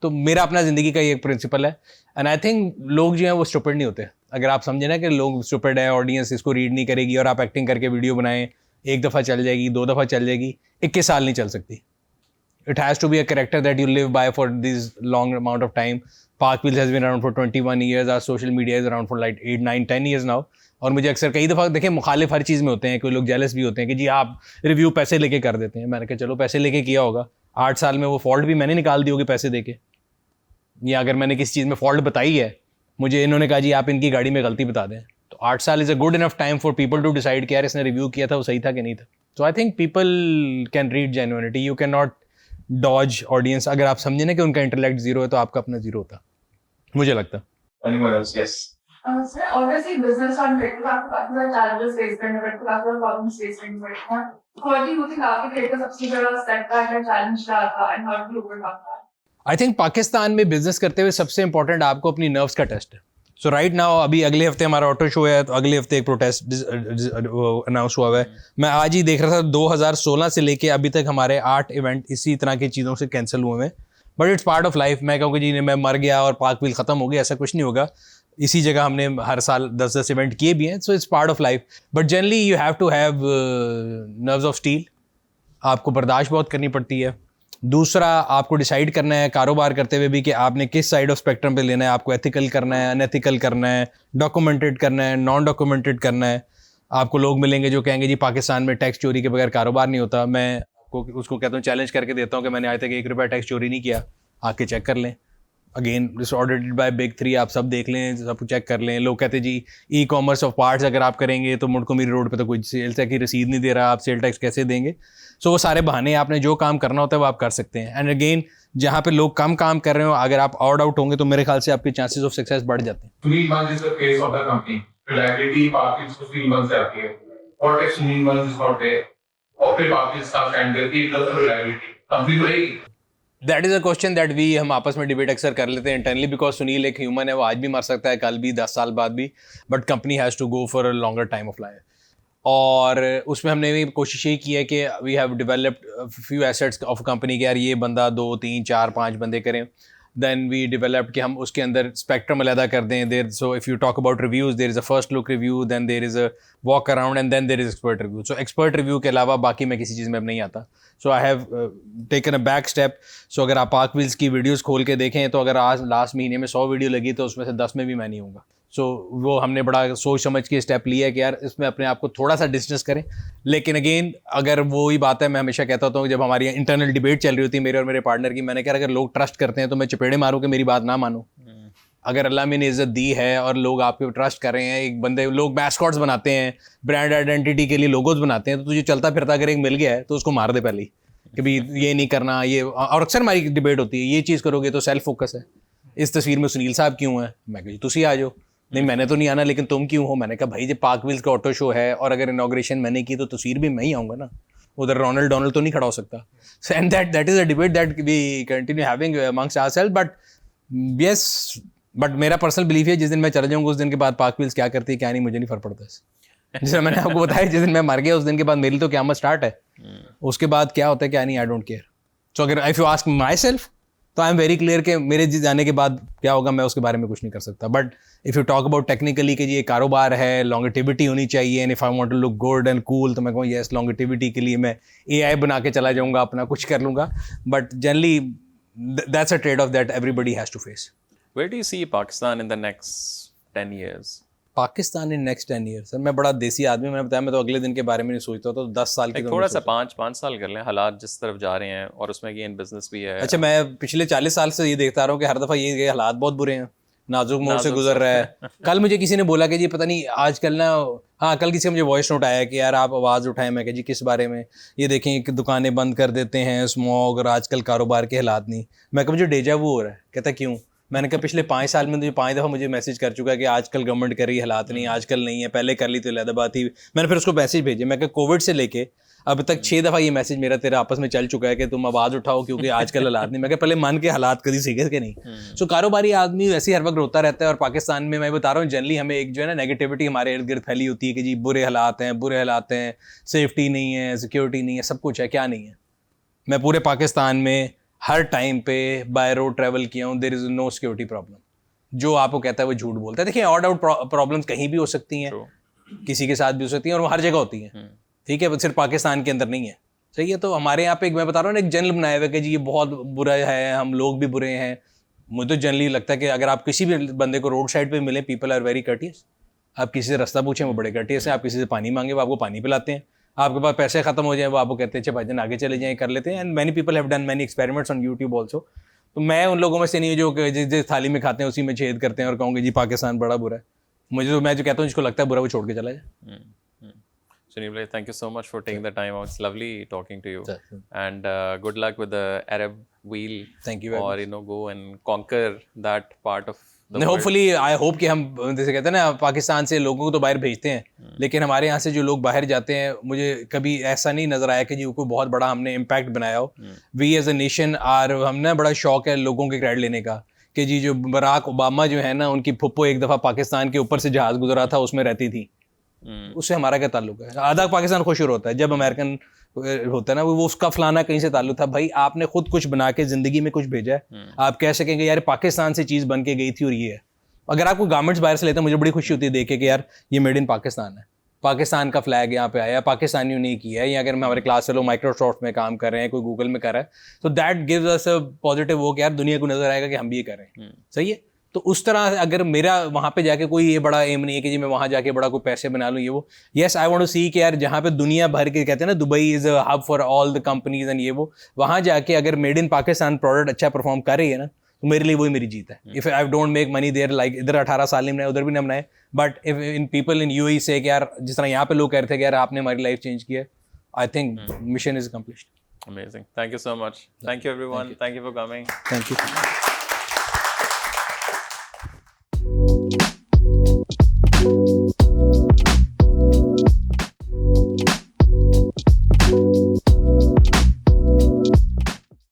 तो मेरा अपना ज़िंदगी का ये प्रिंसिपल है. एंड आई थिंक लोग जो हैं वो स्टूपिड नहीं होते. अगर आप समझे ना कि लोग स्टूपिड है, ऑडियंस इसको रीड नहीं करेगी, और आप एक्टिंग करके वीडियो बनाएं, 1 दफ़ा चल जाएगी, 2 दफ़ा चल जाएगी, 21 साल नहीं चल सकती. It has to be a character that you live by for this long amount of time. Park Wheels has been around for 21 years. Our social media is around for like 8, 9, 10 years now. और मुझे अक्सर कई दफ़ा देखें मुखालिफ हर चीज़ में होते हैं, कोई लोग जेलस भी होते हैं कि जी आप रिव्यू पैसे लेके कर देते हैं. मैंने कहा चलो पैसे लेके किया होगा, 8 साल में वो फॉल्ट भी मैंने निकाल दी होगी पैसे देके. या अगर मैंने किसी चीज़ में फॉल्ट बताई है, मुझे इन्होंने कहा जी आप इनकी गाड़ी में गलती बता दें, तो 8 साल is a good enough time for people to decide कि यार इसने रिव्यू किया था वो सही था कि नहीं था. So I think people can read genuinity. You can not dodge audience. अगर आप समझे ना कि उनका इंटेलेक्ट जीरो है तो आपका अपना जीरो होता, मुझे लगता. Anyone else? Yes. Sir, obviously business on creative आपको काफी सारे challenges face करने पड़ते हैं, काफी सारे problems face करने पड़ते हैं. What do you think आपके creative सबसे बड़ा setback या challenge रहा था and how do you overcome that? I think Pakistan में बिजनेस करते हुए सबसे इंपॉर्टेंट आपको अपनी नर्व्स का टेस्ट है. सो राइट नाउ अभी अगले हफ्ते हमारा ऑटो शो है, तो अगले हफ्ते एक प्रोटेस्ट अनाउंस हुआ है. मैं आज ही देख रहा था 2016 से लेके अभी तक हमारे 8 इवेंट इसी तरह की चीज़ों से कैंसिल हुए हैं. But it's part of life. मैं कहूँगा जी मैं मर गया और पार्क व्हील ख़त्म हो गया, ऐसा कुछ नहीं होगा. इसी जगह हमने हर साल 10-10 इवेंट किए भी हैं. So it's part of life. But generally you have to have nerves of steel. आपको बर्दाश्त बहुत करनी पड़ती है. दूसरा आपको डिसाइड करना है कारोबार करते हुए भी कि आपने किस साइड ऑफ स्पेक्ट्रम पे लेना है. आपको एथिकल करना है, अनएथिकल करना है, डॉक्यूमेंटेड करना है, नॉन डॉक्यूमेंटेड करना है. आपको लोग मिलेंगे जो कहेंगे जी पाकिस्तान में टैक्स चोरी के बगैर कारोबार नहीं होता. मैं आपको उसको कहता हूँ चैलेंज करके देता हूँ कि मैंने आज तक 1 रुपया टैक्स चोरी नहीं किया. आके चेक कर लें. Again this audited bye big 3. आप सब देख लें, सब चेक कर लें. लोग कहते हैं जी ई-कॉमर्स ऑफ पार्ट्स अगर आप करेंगे तो मुड़को मेरी रोड पे तो कोई सेल टैक्स की रसीद नहीं दे रहा, आप सेल टैक्स कैसे देंगे. सो वो सारे बहाने, आपने जो काम करना होता है वो आप कर सकते हैं. एंड अगेन जहाँ पे लोग कम काम कर रहे हो, अगर आप ऑड आउट होंगे तो मेरे ख्याल से आपके चांसेस ऑफ सक्सेस बढ़ जाते हैं. 3 months is the phase of the company. Reliability Park is 3 months से आती है. और tax 3 months is not there. और फिर Park is का स्टैंडर्ड की reliability कंपनी तो रहेगी. That is a question that we हम आपस में डिबेट अक्सर कर लेते हैं इंटरनली, बिकॉज सुनील एक ह्यूमन है, वो आज भी मर सकता है, कल भी, 10 साल बाद भी. But company has to go for a longer time of life. और उसमें हमने भी कोशिश ये की है कि we have developed few assets of company के यार ये बंदा 2 3 4 5 बंदे करें. देन वी डेवलप्ड कि हम उसके अंदर स्पेक्ट्रम अलहदा कर दें. There so if you talk about reviews there is a first look review, then there is a walk around and then there is expert review. So expert review के अलावा बाकी मैं किसी चीज़ में अब नहीं आता. So I have taken a back step. So अगर आप पार्क व्हील्स की वीडियोज़ खोल के देखें तो अगर आज लास्ट महीने में 100 वीडियो लगी तो उसमें से 10 में भी मैं नहीं हूँगा. सो वो हमने बड़ा सोच समझ के स्टेप लिया है कि यार इसमें अपने आप को थोड़ा सा डिस्टेंस करें. लेकिन अगेन अगर वो ही बात है, मैं हमेशा कहता हूँ जब हमारी इंटरनल डिबेट चल रही होती है मेरे और मेरे पार्टनर की, मैंने कहा अगर लोग ट्रस्ट करते हैं तो मैं चपेड़े मारूँ कि मेरी बात ना मानो. अगर अल्लाह में ने इज्जत दी है और लोग आपके ट्रस्ट कर रहे हैं, एक बंदे लोग मैस्कॉट्स बनाते हैं, ब्रांड आइडेंटिटी के लिए लोगोज बनाते हैं, तो तुझे चलता फिरता अगर एक मिल गया है तो उसको मार दे पहले ही कि भाई ये नहीं करना ये. और अक्सर हमारी डिबेट होती है ये चीज़ करोगे तो सेल्फ फोकस है. इस तस्वीर में सुनील साहब क्यों है? मैं कहा तुसी आ जाओ. नहीं मैंने तो नहीं आना, लेकिन तुम क्यों हो? मैंने कहा भाई जब पार्क व्हील्स का ऑटो शो है और अगर इनॉग्रेशन मैंने की तो तस्वीर भी मैं ही आऊँगा ना, उधर रोनाल्ड डोनाल्ड तो नहीं खड़ा हो सकता. And that is a debate that we continue having amongst ourselves. But yes, but मेरा पर्सनल बिलीफ है जिस दिन मैं चला जाऊँगा उस दिन के बाद पार्क व्हील्स क्या करती है क्या नहीं मुझे नहीं फर्क पड़ता. जैसे मैंने आपको बताया जिस दिन मैं मर गया उस दिन के बाद मेरी तो क़यामत स्टार्ट है. उसके बाद क्या होता है क्या नहीं, आई डोंट केयर. सो अगर if you ask myself तो आई एम वेरी क्लियर कि मेरे जाने के बाद क्या होगा मैं उसके बारे में कुछ नहीं कर सकता. But if you talk about technically कि ये कारोबार है, लॉन्गेटिविटी होनी चाहिए, and if I want to look good and cool तो मैं कहूँ येस लॉन्गेटिविटी के लिए मैं AI बना के चला जाऊँगा, अपना कुछ कर लूँगा. But generally that's a trade off that everybody has to face. Where do you see Pakistan in the next 10 years? Pakistan in next 10 year. Sir मैं बड़ा देसी आदमी, मैंने बताया मैं तो अगले दिन के बारे में नहीं सोचता. तो 10 साल की तो थोड़ा सा 5 साल कर लें, हालात जिस तरफ जा रहे हैं और उसमें गेन बिजनेस भी है. अच्छा, मैं पिछले 40 साल से ये देखता रहा हूँ कि हर दफ़ा ये हालात बहुत बुरे हैं, नाजुक मोड़ से गुजर रहा है. कल मुझे किसी ने बोला कि जी पता नहीं आजकल ना, हाँ कल किसी ने मुझे वॉइस नोट आया कि यार आप आवाज़ उठाएं. मैं कहा जी किस बारे में? ये देखें कि दुकानें बंद कर देते हैं, स्मॉग और आजकल कारोबार के हालात नहीं. मैं कहा मुझे डेजा वू हो रहा है. कहता क्यों? मैंने कहा पिछले 5 साल में तो 5 दफ़ा मुझे मैसेज कर चुका है कि आजकल गवर्नमेंट कर रही है, हालात नहीं, आजकल नहीं है, पहले कर ली तो अलग बात थी. मैंने फिर उसको मैसेज भेजे. मैं कहा कोविड से लेके अब तक 6 दफ़ा ये मैसेज मेरा तेरा आपस में चल चुका है कि तुम आवाज़ उठाओ क्योंकि आजकल हालात नहीं. मैं कहा पहले मन के हालात कभी सीखे के नहीं. सो कारोबारी आदमी वैसे ही हर वक्त रोता रहता है. और पाकिस्तान में मैं बता रहा हूँ जनरली हमें एक जो है ना नेगेटिविटी हमारे इर्द गिर्द फैली होती है कि जी बुरे हालात हैं, सेफ्टी नहीं है, सिक्योरिटी नहीं है, सब कुछ है. क्या नहीं है? मैं पूरे पाकिस्तान में हर टाइम पे बाय रोड ट्रैवल किया हूँ, there is no security problem. जो आपको कहता है वो झूठ बोलता है. देखिए ऑड आउट प्रॉब्लम्स कहीं भी हो सकती हैं, किसी के साथ भी हो सकती हैं और वो हर जगह होती हैं. ठीक है, सिर्फ पाकिस्तान के अंदर नहीं है. सही है. तो हमारे यहाँ पे मैं बता रहा हूँ ना एक जनरल बनाया हुआ है कि जी ये बहुत बुरा है, हम लोग भी बुरे हैं. मुझे तो जनरली लगता है कि अगर आप किसी भी बंदे को रोड साइड पे मिले, पीपल आर वेरी कर्टियस. आप किसी से रास्ता पूछें वो बड़े कर्टियस हैं. आप किसी से पानी मांगे वो आपको पानी पिलाते हैं. आपके पास पैसे खत्म हो जाए वो आपको कहते हैं अच्छा भाईजान आगे चले जाएं, कर लेते हैं. And many people have done many experiments on YouTube also. तो मैं उन लोगों में से नहीं हूँ जो जिस थाली में खाते हैं उसी में छेद करते हैं और कहूँगे जी पाकिस्तान बड़ा बुरा है. मैं जो कहता हूँ जिसको लगता है बुरा वो छोड़ के चला जाए. Sunil, thank you so much for taking the time out. It's lovely talking to you. And good luck with the Arab wheel. Thank you very much. Or go and conquer that part of the world. Hopefully I hope कि हम जैसे कहते हैं ना पाकिस्तान से लोगों को तो बाहर भेजते हैं, लेकिन हमारे यहाँ से जो लोग बाहर जाते हैं मुझे कभी ऐसा नहीं नजर आया कि जी कोई बहुत बड़ा हमने इम्पैक्ट बनाया हो. We as a nation are हमने बड़ा शौक है लोगों के क्रेडिट लेने का कि जी जो बराक ओबामा जो है ना उनकी फुप्पो एक दफ़ा पाकिस्तान के ऊपर से जहाज़ गुजरा था उसमें रहती थी. उससे हमारा क्या ताल्लुक है? आधा पाकिस्तान खुश होता है जब अमेरिकन होता है ना वो उसका फलाना कहीं से ताल्लुक था. भाई आपने खुद कुछ बना के जिंदगी में कुछ भेजा है, आप कह सकेंगे यार पाकिस्तान से चीज़ बन के गई थी और ये है. अगर आपको गारमेंट्स बाहर से लेते हैं मुझे बड़ी खुशी होती है देख के कि यार ये मेड इन पाकिस्तान है, पाकिस्तान का फ्लैग यहाँ पे आया, पाकिस्तानियों ने किया है. या अगर हमारे क्लास फेलो माइक्रोसॉफ्ट में काम कर रहे हैं, कोई गूगल में कर रहा है, तो that gives us a positive वो कि यार दुनिया को नजर आएगा कि हम भी ये कर रहे हैं. सही है. तो उस तरह अगर मेरा वहाँ पे जाके कोई ये बड़ा एम नहीं है कि जी मैं वहाँ जाके बड़ा कोई पैसे बना लूँ ये वो. येस आई वांट टू सी कि यार जहाँ पे दुनिया भर के कहते हैं ना Dubai is a hub for all the companies and ये वो, वहाँ जाके अगर मेड इन पाकिस्तान प्रोडक्ट अच्छा परफॉर्म कर रही है ना तो मेरे लिए वही मेरी जीत है. If I don't make money there like इधर 18 साल नहीं बनाए उधर भी ना बनाए, but if in people in UAE से कि यार जिस तरह यहाँ पे लोग कह रहे थे कि यार आपने हमारी लाइफ चेंज की है, I think mission is accomplished. Amazing. Thank you so much. Thank you everyone. Thank you for coming. Thank you.